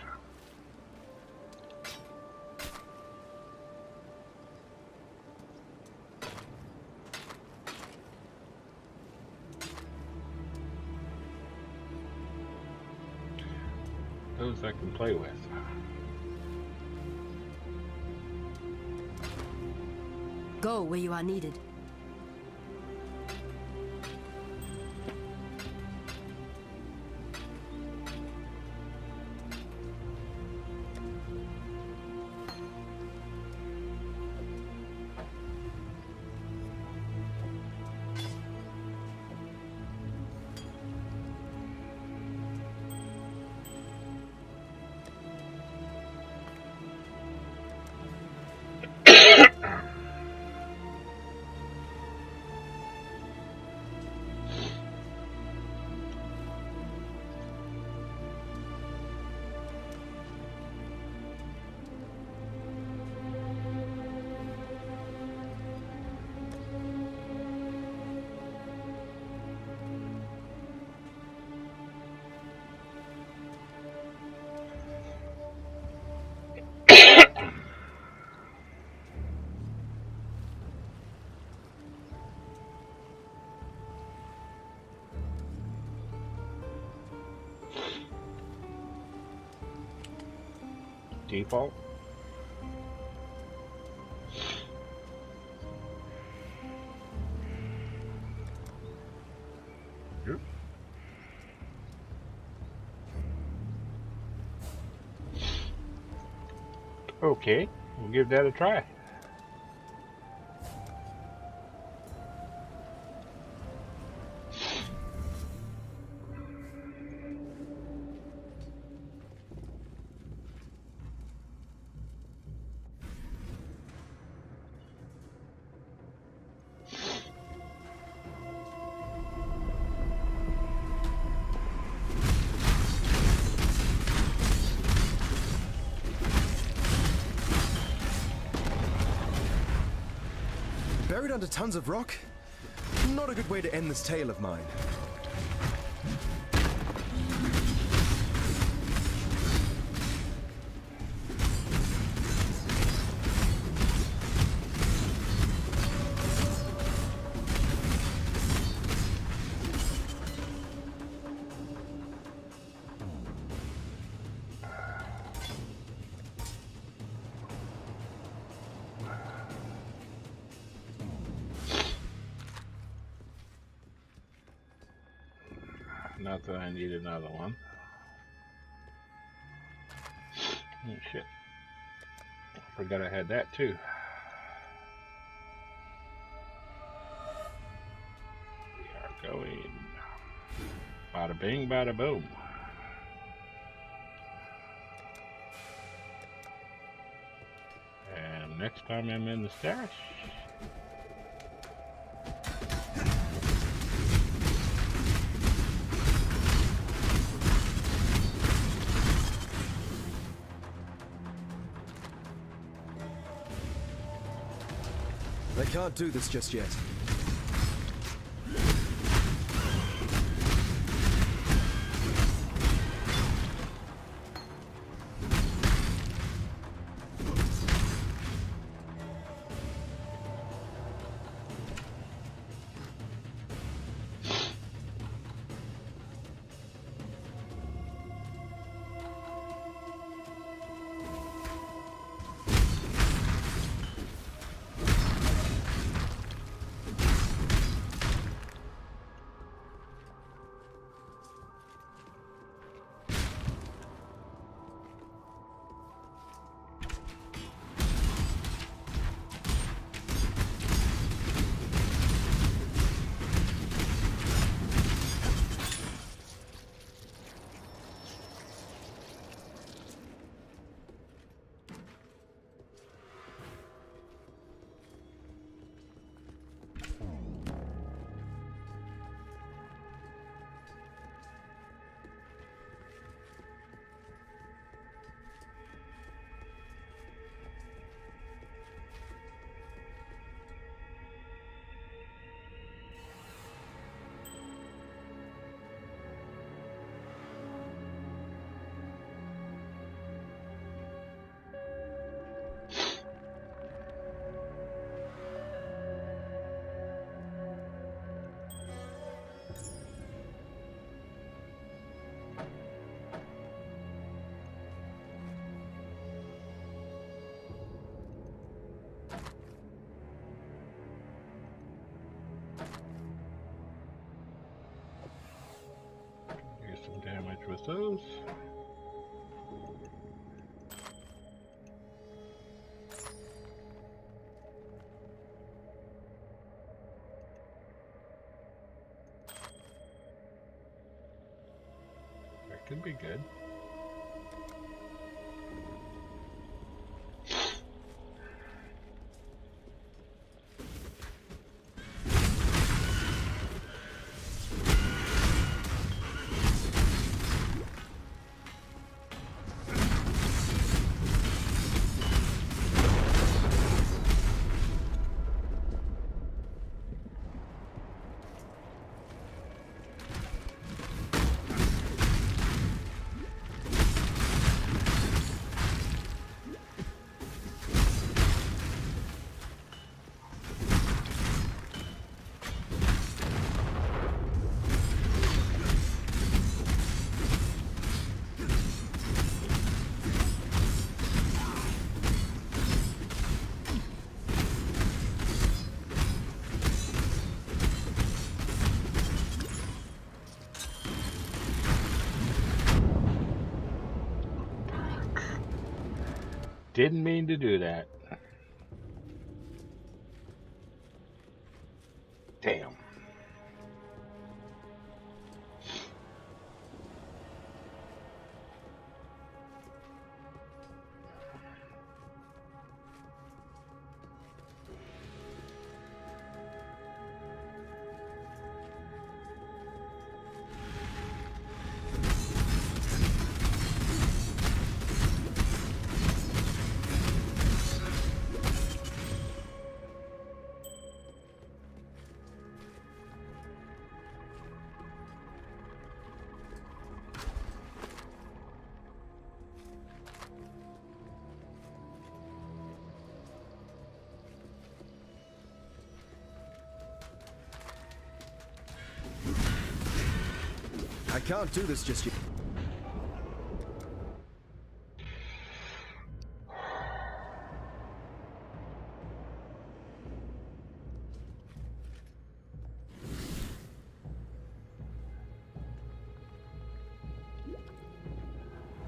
K: Those I can play with.
A: Go where you are needed.
K: Default. Yep. Okay, we'll give that a try.
J: Buried under tons of rock? Not a good way to end this tale of mine.
K: Not that I need another one. Oh shit. I forgot I had that too. We are going. Bada bing, bada boom. And next time I'm in the stash.
J: I can't do this just yet.
K: with those. That could be good. Didn't mean to do that. Damn.
J: I can't do this just yet.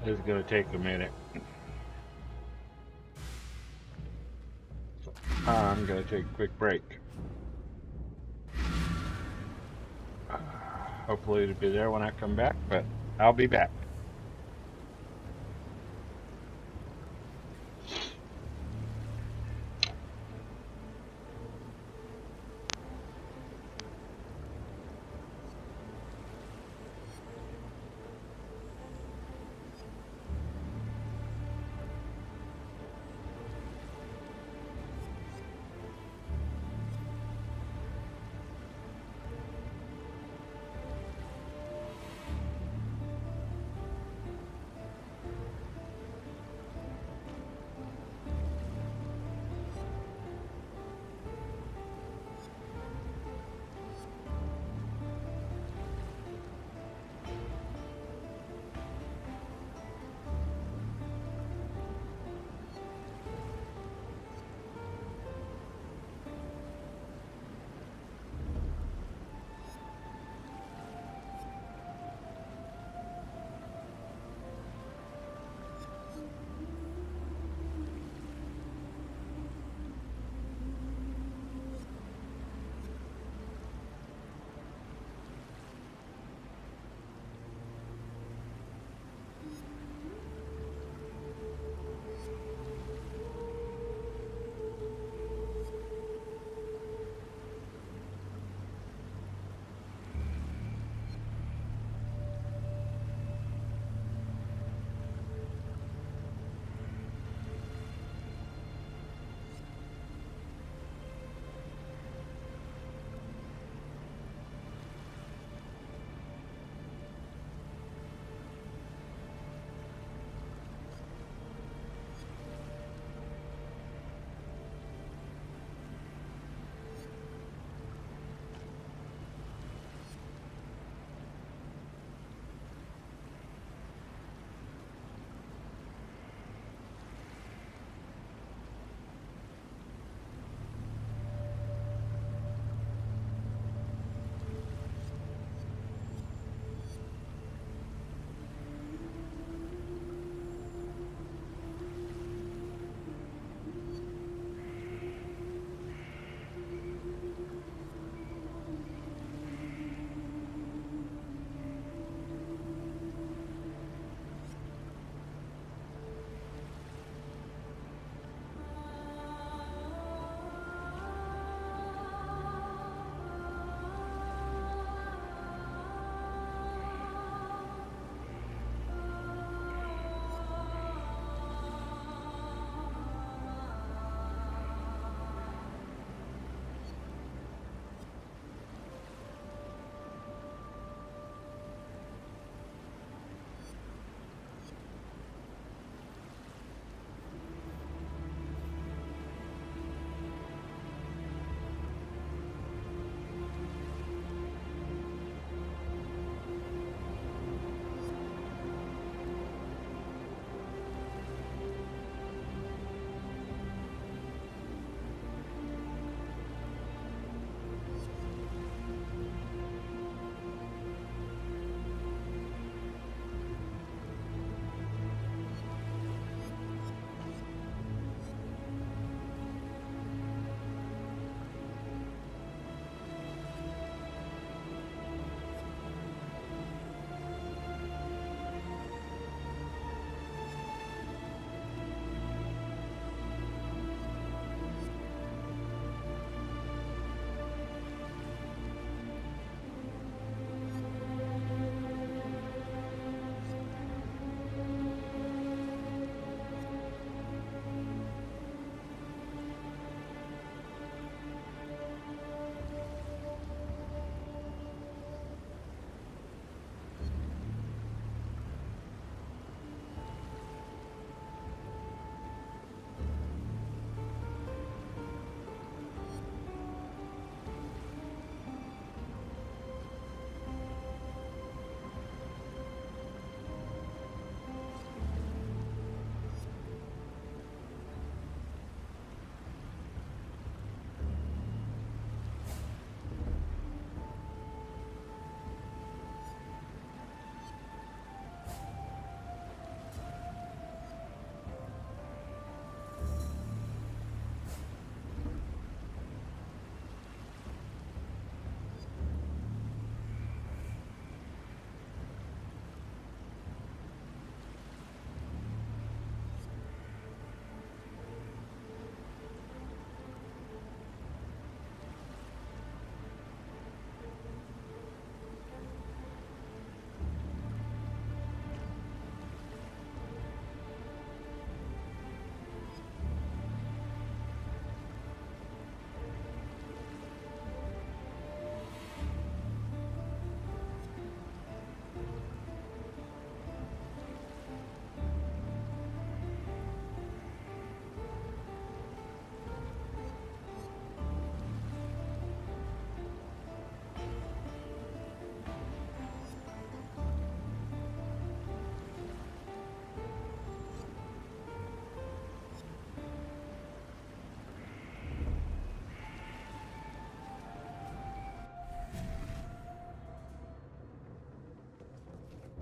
K: This is going to take a minute. So I'm going to take a quick break. Hopefully it'll be there when I come back, but I'll be back.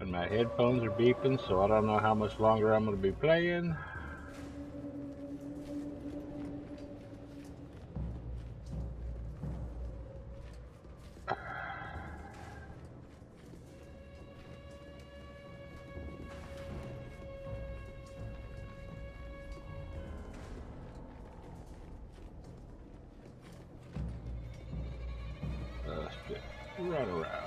K: And my headphones are beeping, so I don't know how much longer I'm going to be playing. Let's just run around.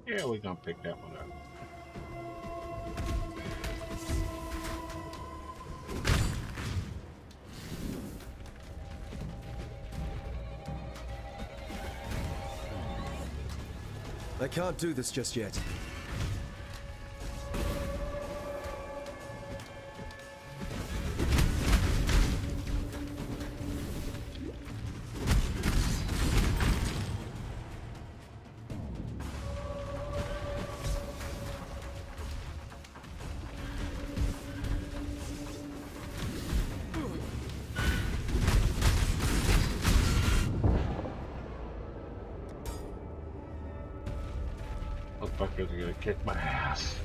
K: Yeah, we're gonna pick that one up.
J: I can't do this just yet.
K: Motherfuckers are gonna kick my ass.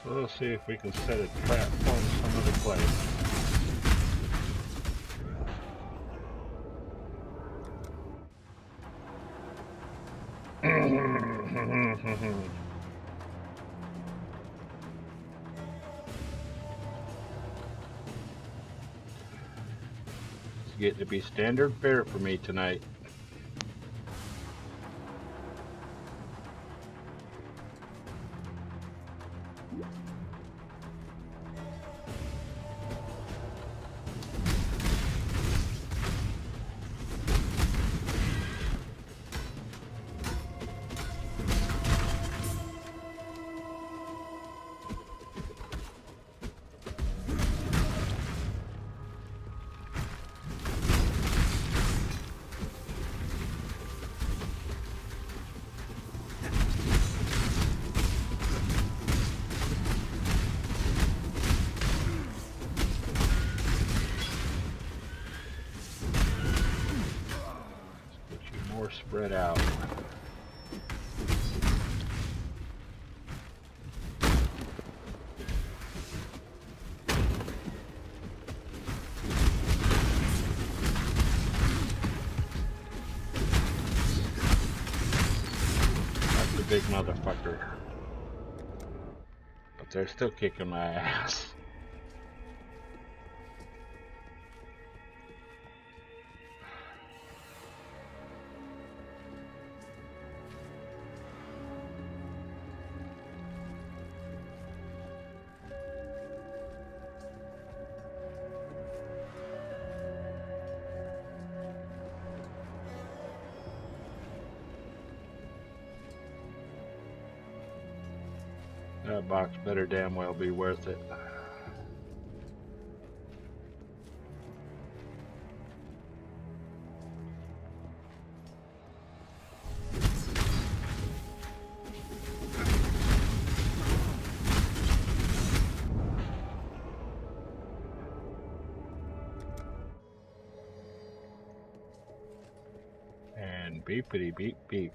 K: So let's see if we can set a trap on some other place. It's getting to be standard fare for me tonight. More spread out. That's a big motherfucker. But they're still kicking my ass. That box better damn well be worth it. And beepity beep beep.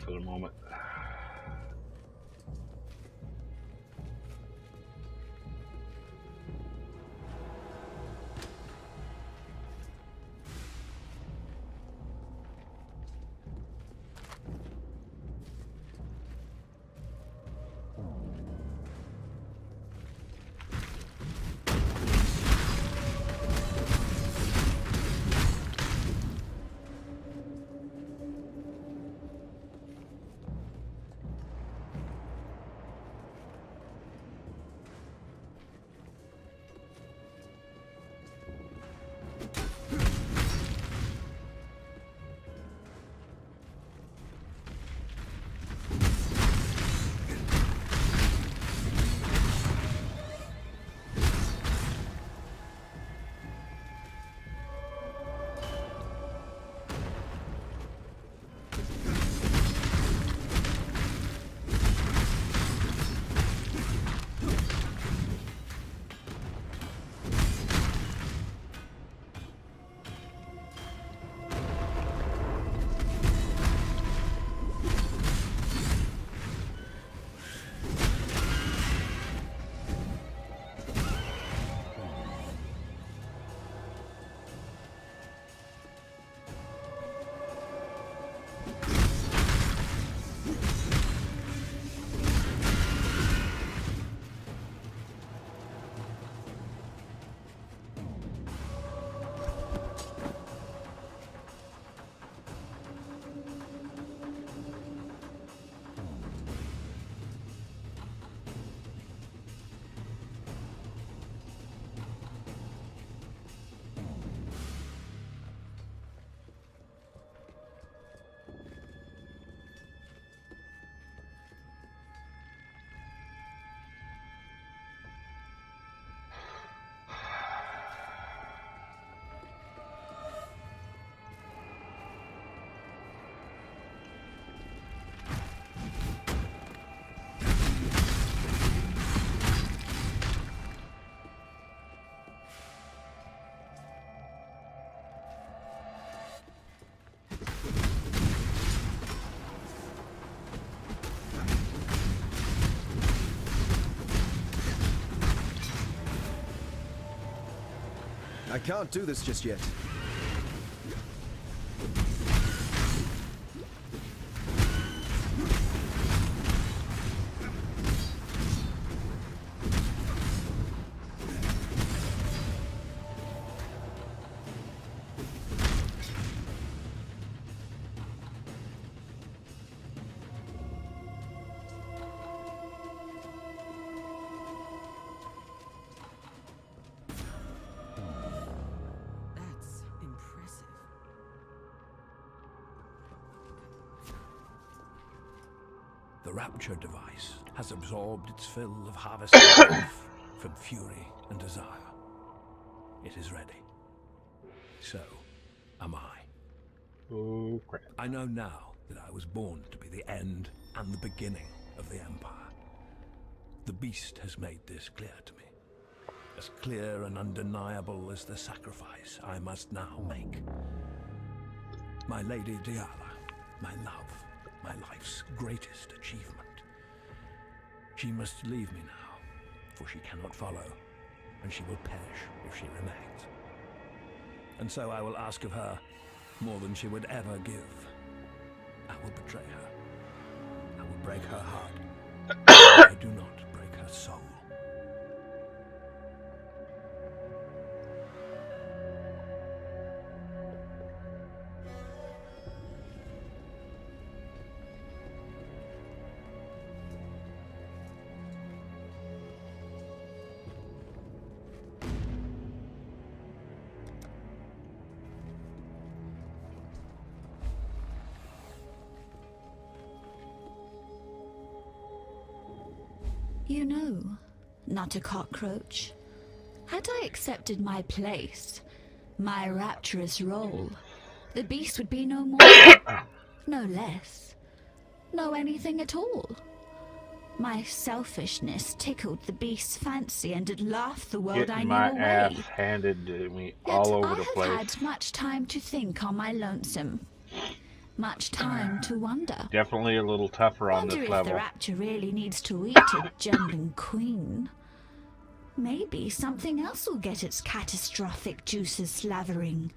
K: for the moment.
J: I can't do this just yet.
E: The Rapture device has absorbed its fill of harvested life from fury and desire. It is ready. So am I.
K: Oh, crap.
E: I know now that I was born to be the end and the beginning of the Empire. The Beast has made this clear to me. As clear and undeniable as the sacrifice I must now make. My Lady Diala, my love, my life's greatest achievement. She must leave me now, for she cannot follow, and she will perish if she remains. And so I will ask of her more than she would ever give. I will betray her. I will break her heart. I do not break her soul.
F: You know, not a cockroach. Had I accepted my place, my rapturous role, the beast would be no more, no less, no anything at all. My selfishness tickled the beast's fancy and it laughed the world I
K: Getting
F: knew
K: my
F: away.
K: ass handed to me
F: Yet
K: all over
F: I
K: the
F: have
K: place.
F: had much time to think on my lonesome. much time to wonder.
K: Definitely a little tougher on
F: Wonder
K: this
F: if
K: level.
F: the Rapture really needs to eat a Gemlin queen. Maybe something else will get its catastrophic juices slavering.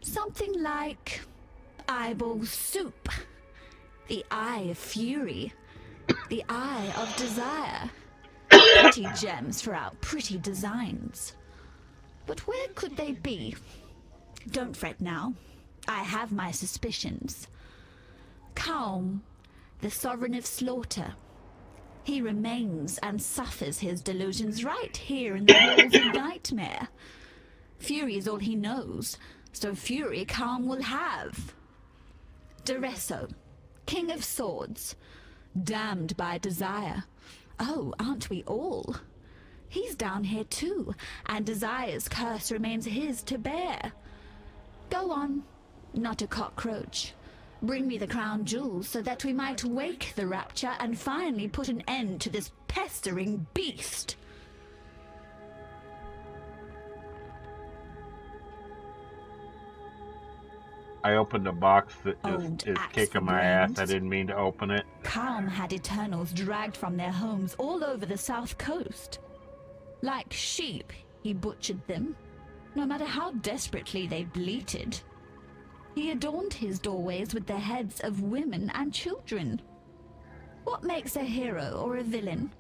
F: Something like eyeball soup, the eye of fury, the eye of desire. Pretty gems for our pretty designs. But where could they be? Don't fret now. I have my suspicions. Calm, the sovereign of slaughter. He remains and suffers his delusions right here in the halls of nightmare. Fury is all he knows, so fury Calm will have. Duresso, king of swords, damned by desire. Oh, aren't we all? He's down here too, and Desire's curse remains his to bear. Go on, not a cockroach. Bring me the crown jewels so that we might wake the Rapture and finally put an end to this pestering beast.
K: I opened a box that just
F: Old
K: is
F: axe
K: kicking
F: for
K: my ass. I
F: brains.
K: didn't mean to open it.
F: Calm had Eternals dragged from their homes all over the south coast. Like sheep, he butchered them, no matter how desperately they bleated. He adorned his doorways with the heads of women and children. What makes a hero or a villain?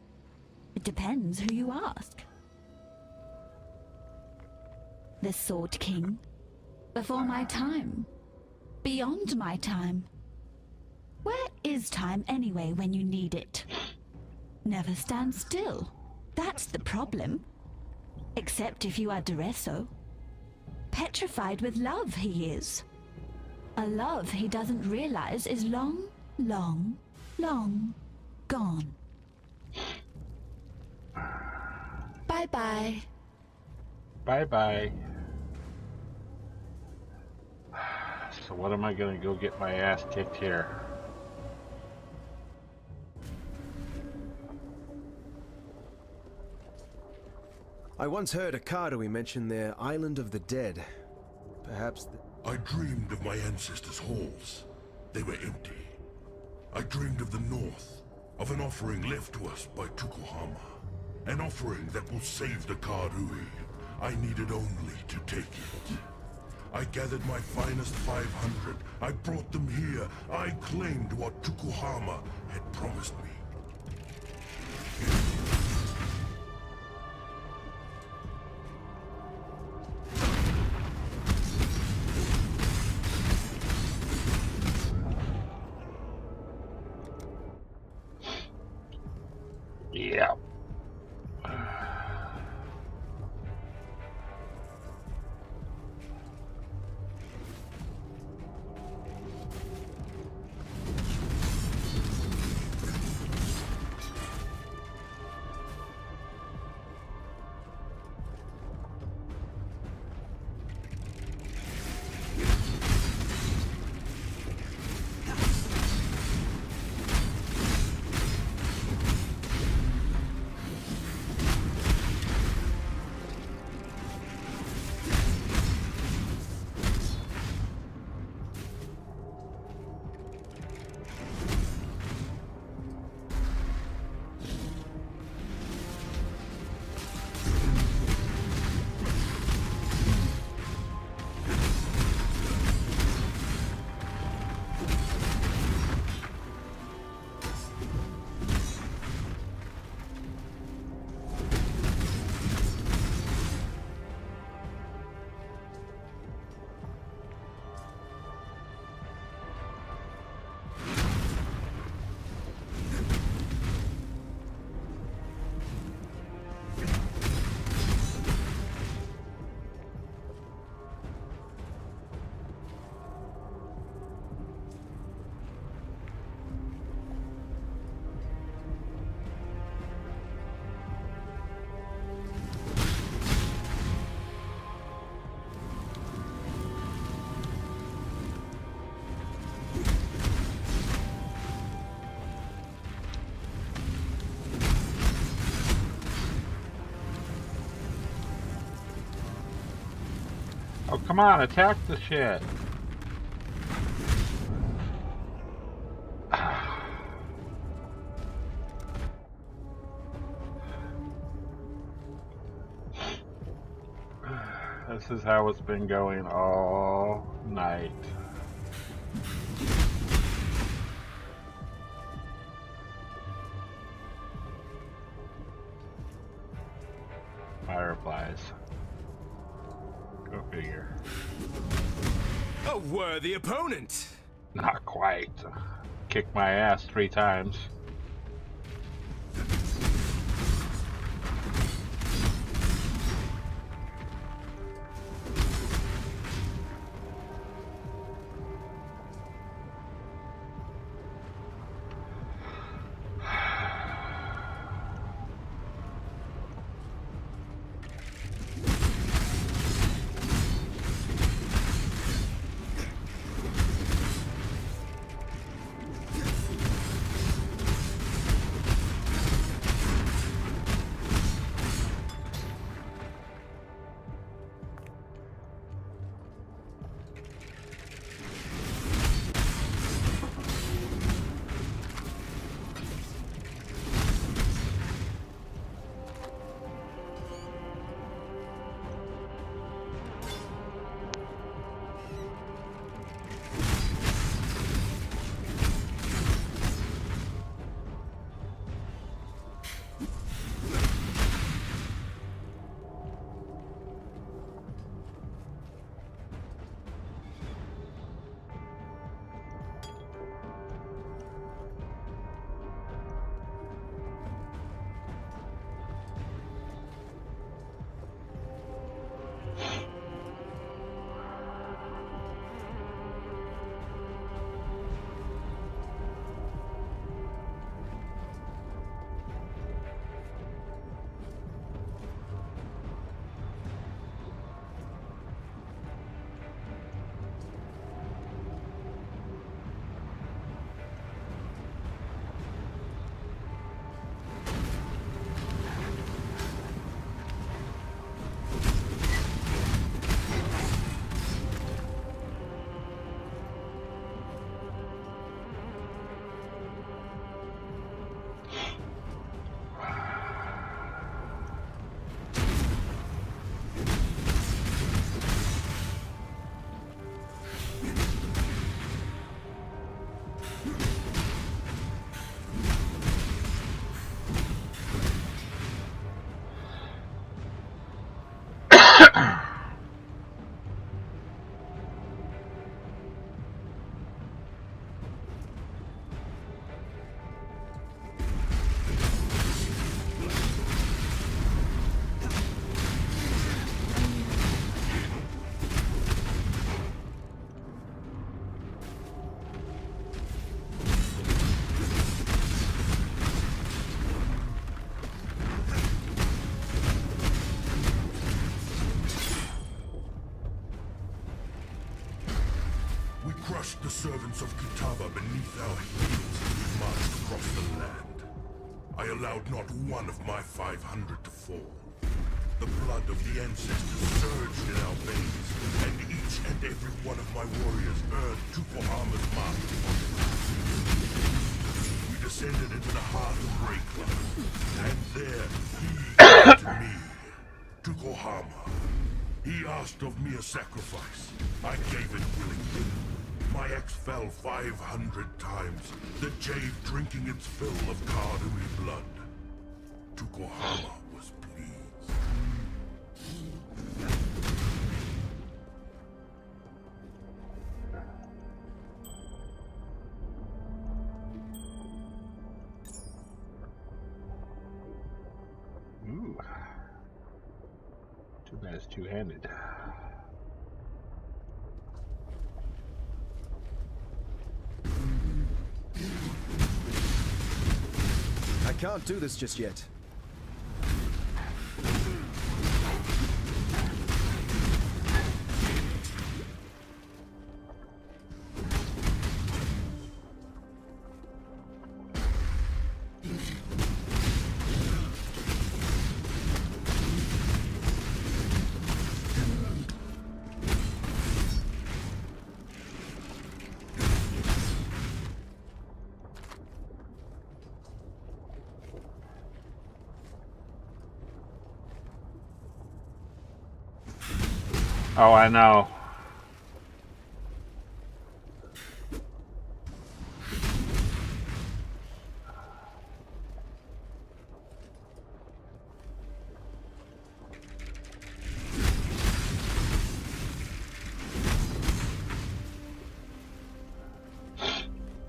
F: It depends who you ask. The Sword King. Before my time. Beyond my time. Where is time anyway when you need it? Never stand still. That's the problem. Except if you are Duresso. Petrified with love he is. A love he doesn't realize is long, long, long gone. Bye-bye.
K: Bye-bye. So what am I gonna go get my ass kicked here?
J: I once heard a Karui mention their Island of the Dead. Perhaps
L: I dreamed of my ancestors' halls. They were empty. I dreamed of the north, of an offering left to us by Tukuhama. An offering that will save the Karui. I needed only to take it. I gathered my finest 500. I brought them here. I claimed what Tukuhama had promised me.
K: Yeah. Oh, come on, attack the shit. This is how it's been going all night. Fireflies. Go figure.
H: A worthy opponent!
K: Not quite. Kicked my ass 3 times.
L: Crushed the servants of Kitaba beneath our heels as we marched across the land. I allowed not one of my 500 to fall. The blood of the ancestors surged in our veins, and each and every one of my warriors earned Tukohama's mark. We descended into the heart of Reikland, and there he came to me, Tukohama. He asked of me a sacrifice. I gave it willingly. My ex fell 500 times, the jade drinking its fill of Kardui blood. Tukohama was pleased.
K: Ooh. Too bad it's two-handed.
J: I can't do this just yet.
K: Oh, I know.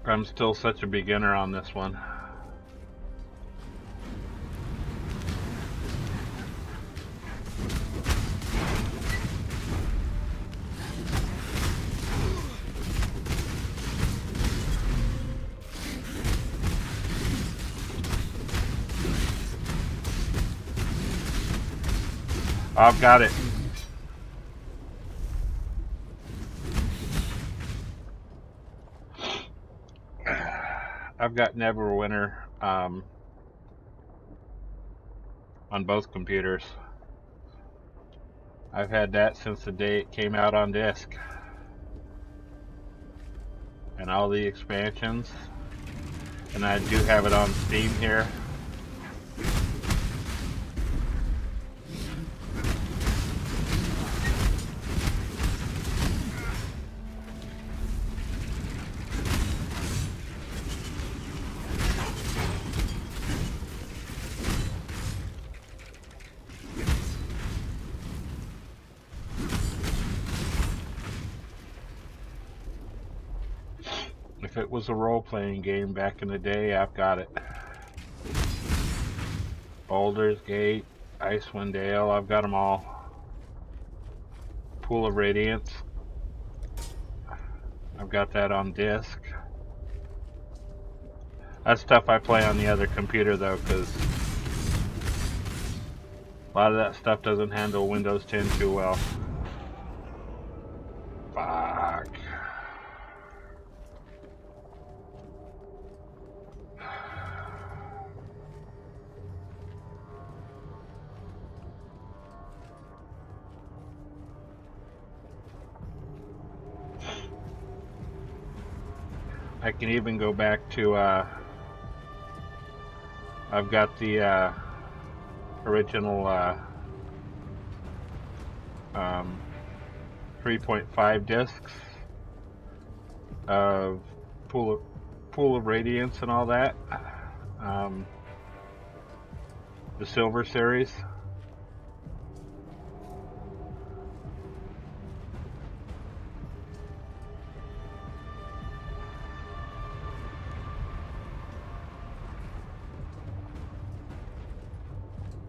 K: I'm still such a beginner on this one. I've got it. I've got Neverwinter on both computers. I've had that since the day it came out on disc. And all the expansions. And I do have it on Steam here. If it was a role-playing game back in the day, I've got it. Baldur's Gate, Icewind Dale, I've got them all. Pool of Radiance, I've got that on disc. That's stuff I play on the other computer though, because a lot of that stuff doesn't handle Windows 10 too well. Fuck. I can even go back to, I've got the original 3.5 discs of Pool of Radiance and all that. The Silver series.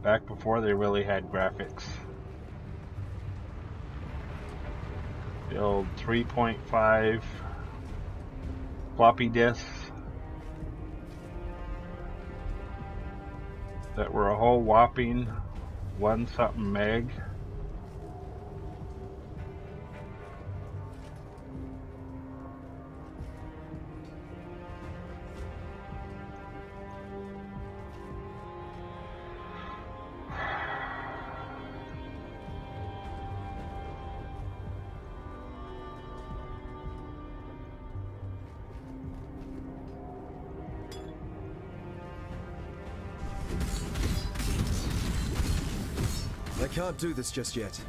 K: Back before they really had graphics. The old 3.5 floppy disks that were a whole whopping 1-something meg.
J: I can't do this just yet.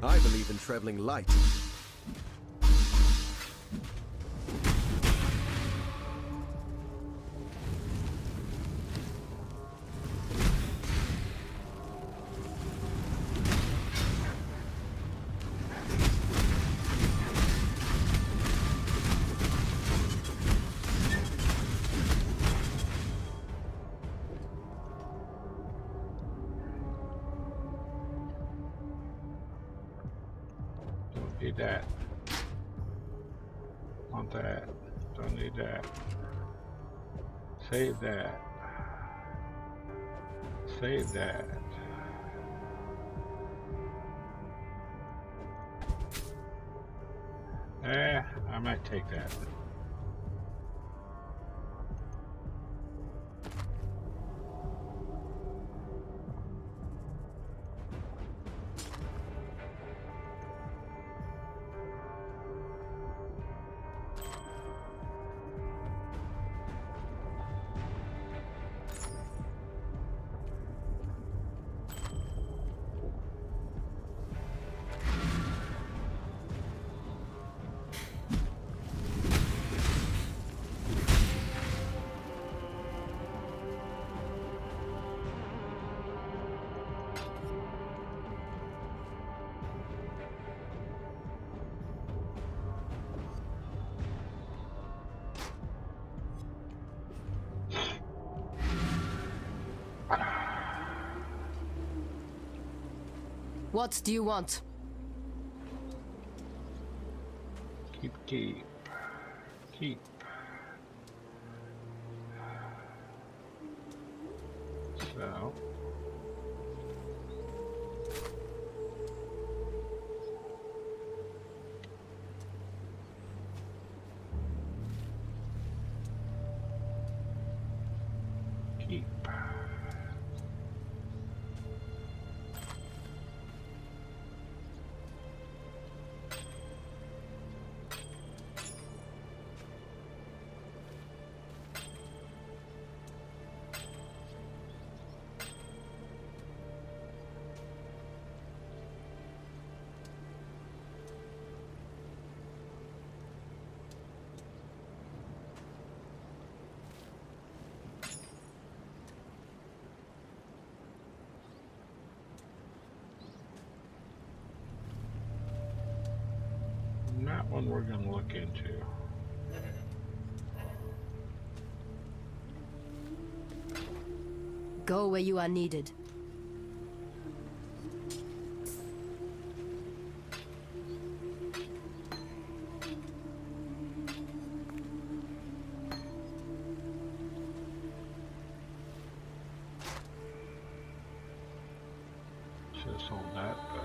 J: I believe in traveling light.
K: Need that. Want that. Don't need that. Save that. Save that. I might take that.
A: What do you want?
K: Keep. So. Keep. That one we're going to look into.
A: Go where you are needed.
K: Should have sold that, but...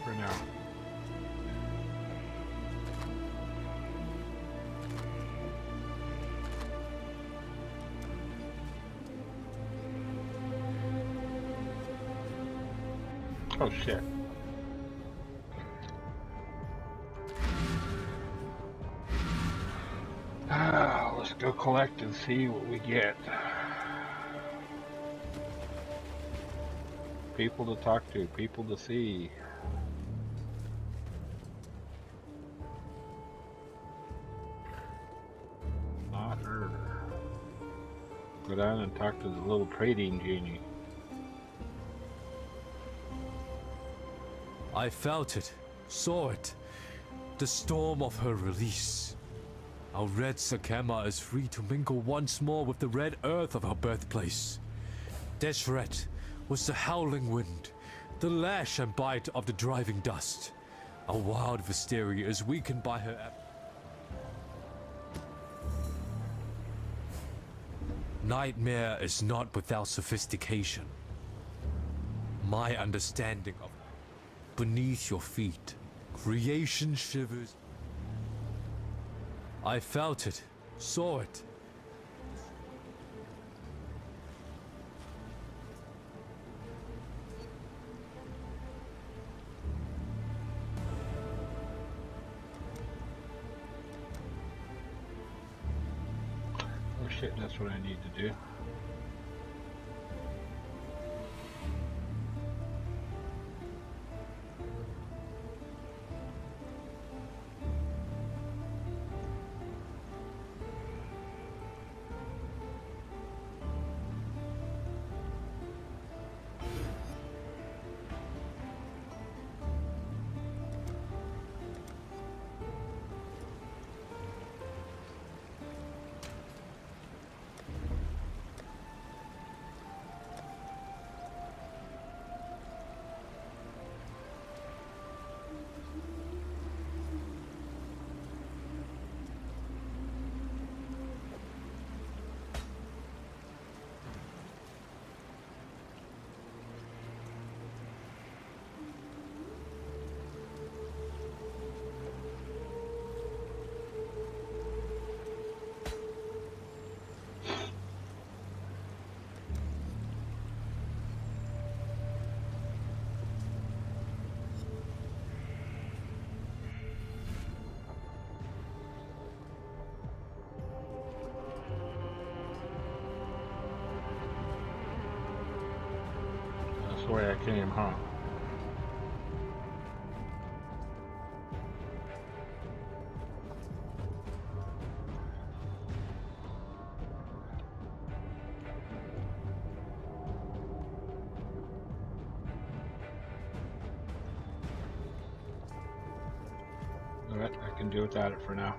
K: for now. Oh shit. Let's go collect and see what we get. People to talk to, people to see. Not her. Go down and talk to the little trading genie.
H: I felt it, saw it, the storm of her release. Our red Sakema is free to mingle once more with the red earth of our birthplace. Deshret was the howling wind, the lash and bite of the driving dust. Our wild Visteria is weakened by her Nightmare is not without sophistication. My understanding of beneath your feet, creation shivers. I felt it, saw it.
K: Oh shit, that's what I need to do. That's the way I came, huh? Alright, I can do without it for now.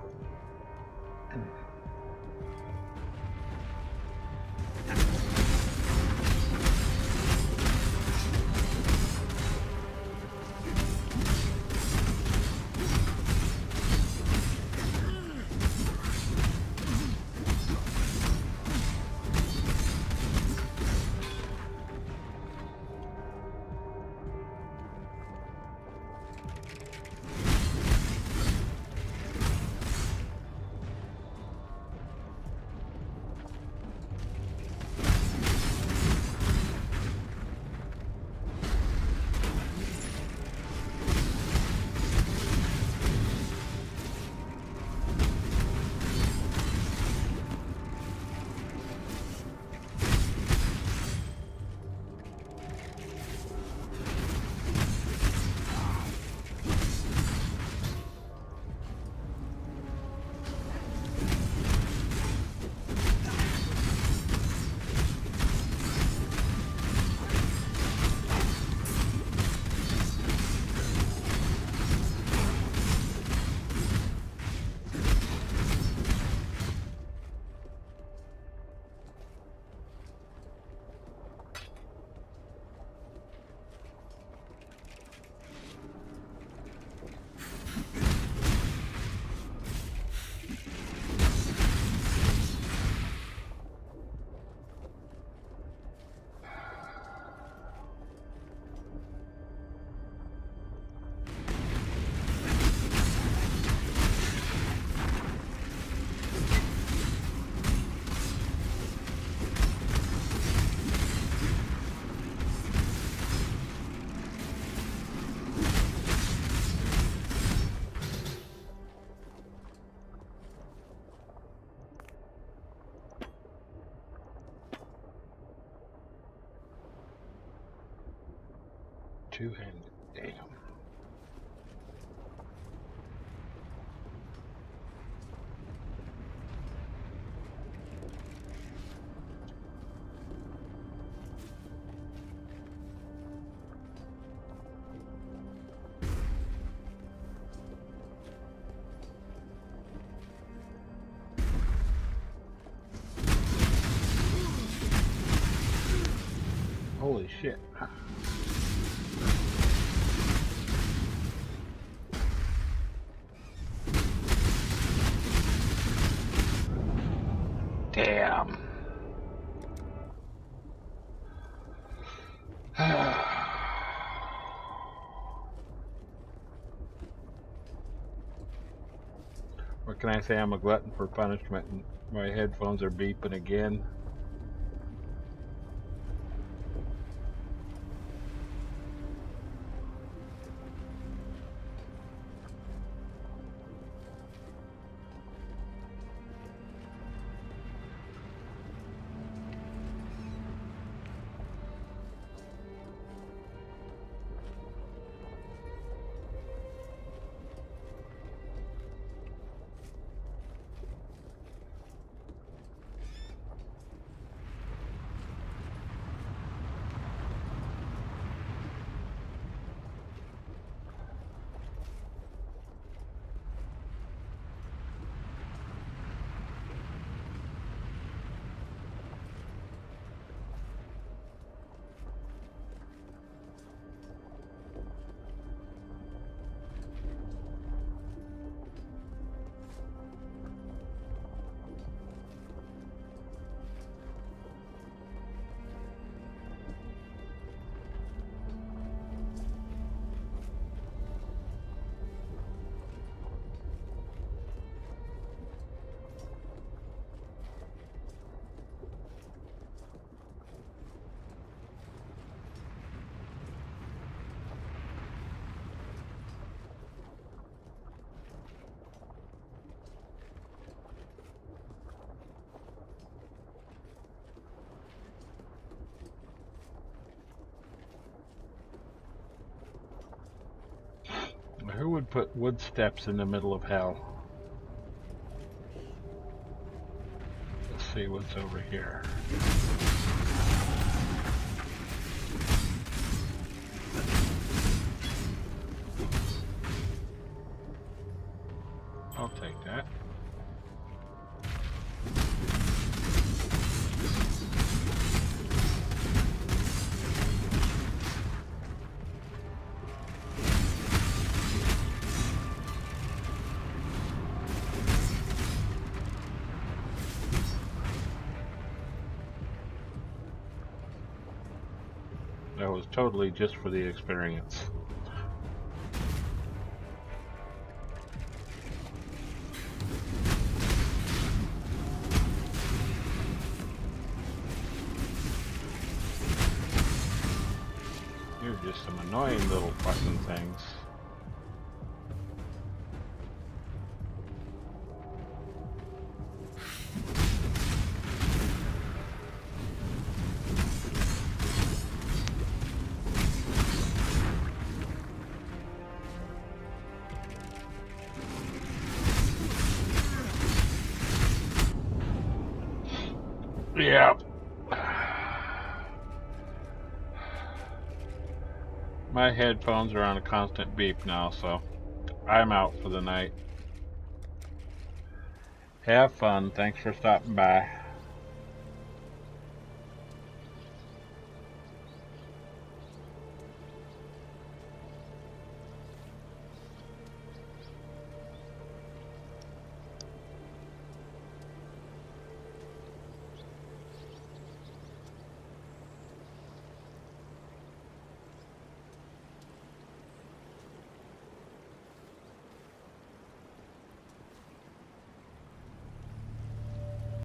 K: Two-handed, damn. Holy shit. Damn. What can I say? I'm a glutton for punishment, and my headphones are beeping again. Who would put wood steps in the middle of hell? Let's see what's over here. I'll take that. That was totally just for the experience. You're just some annoying little fucking things. Yeah. My headphones are on a constant beep now, so I'm out for the night. Have fun. Thanks for stopping by.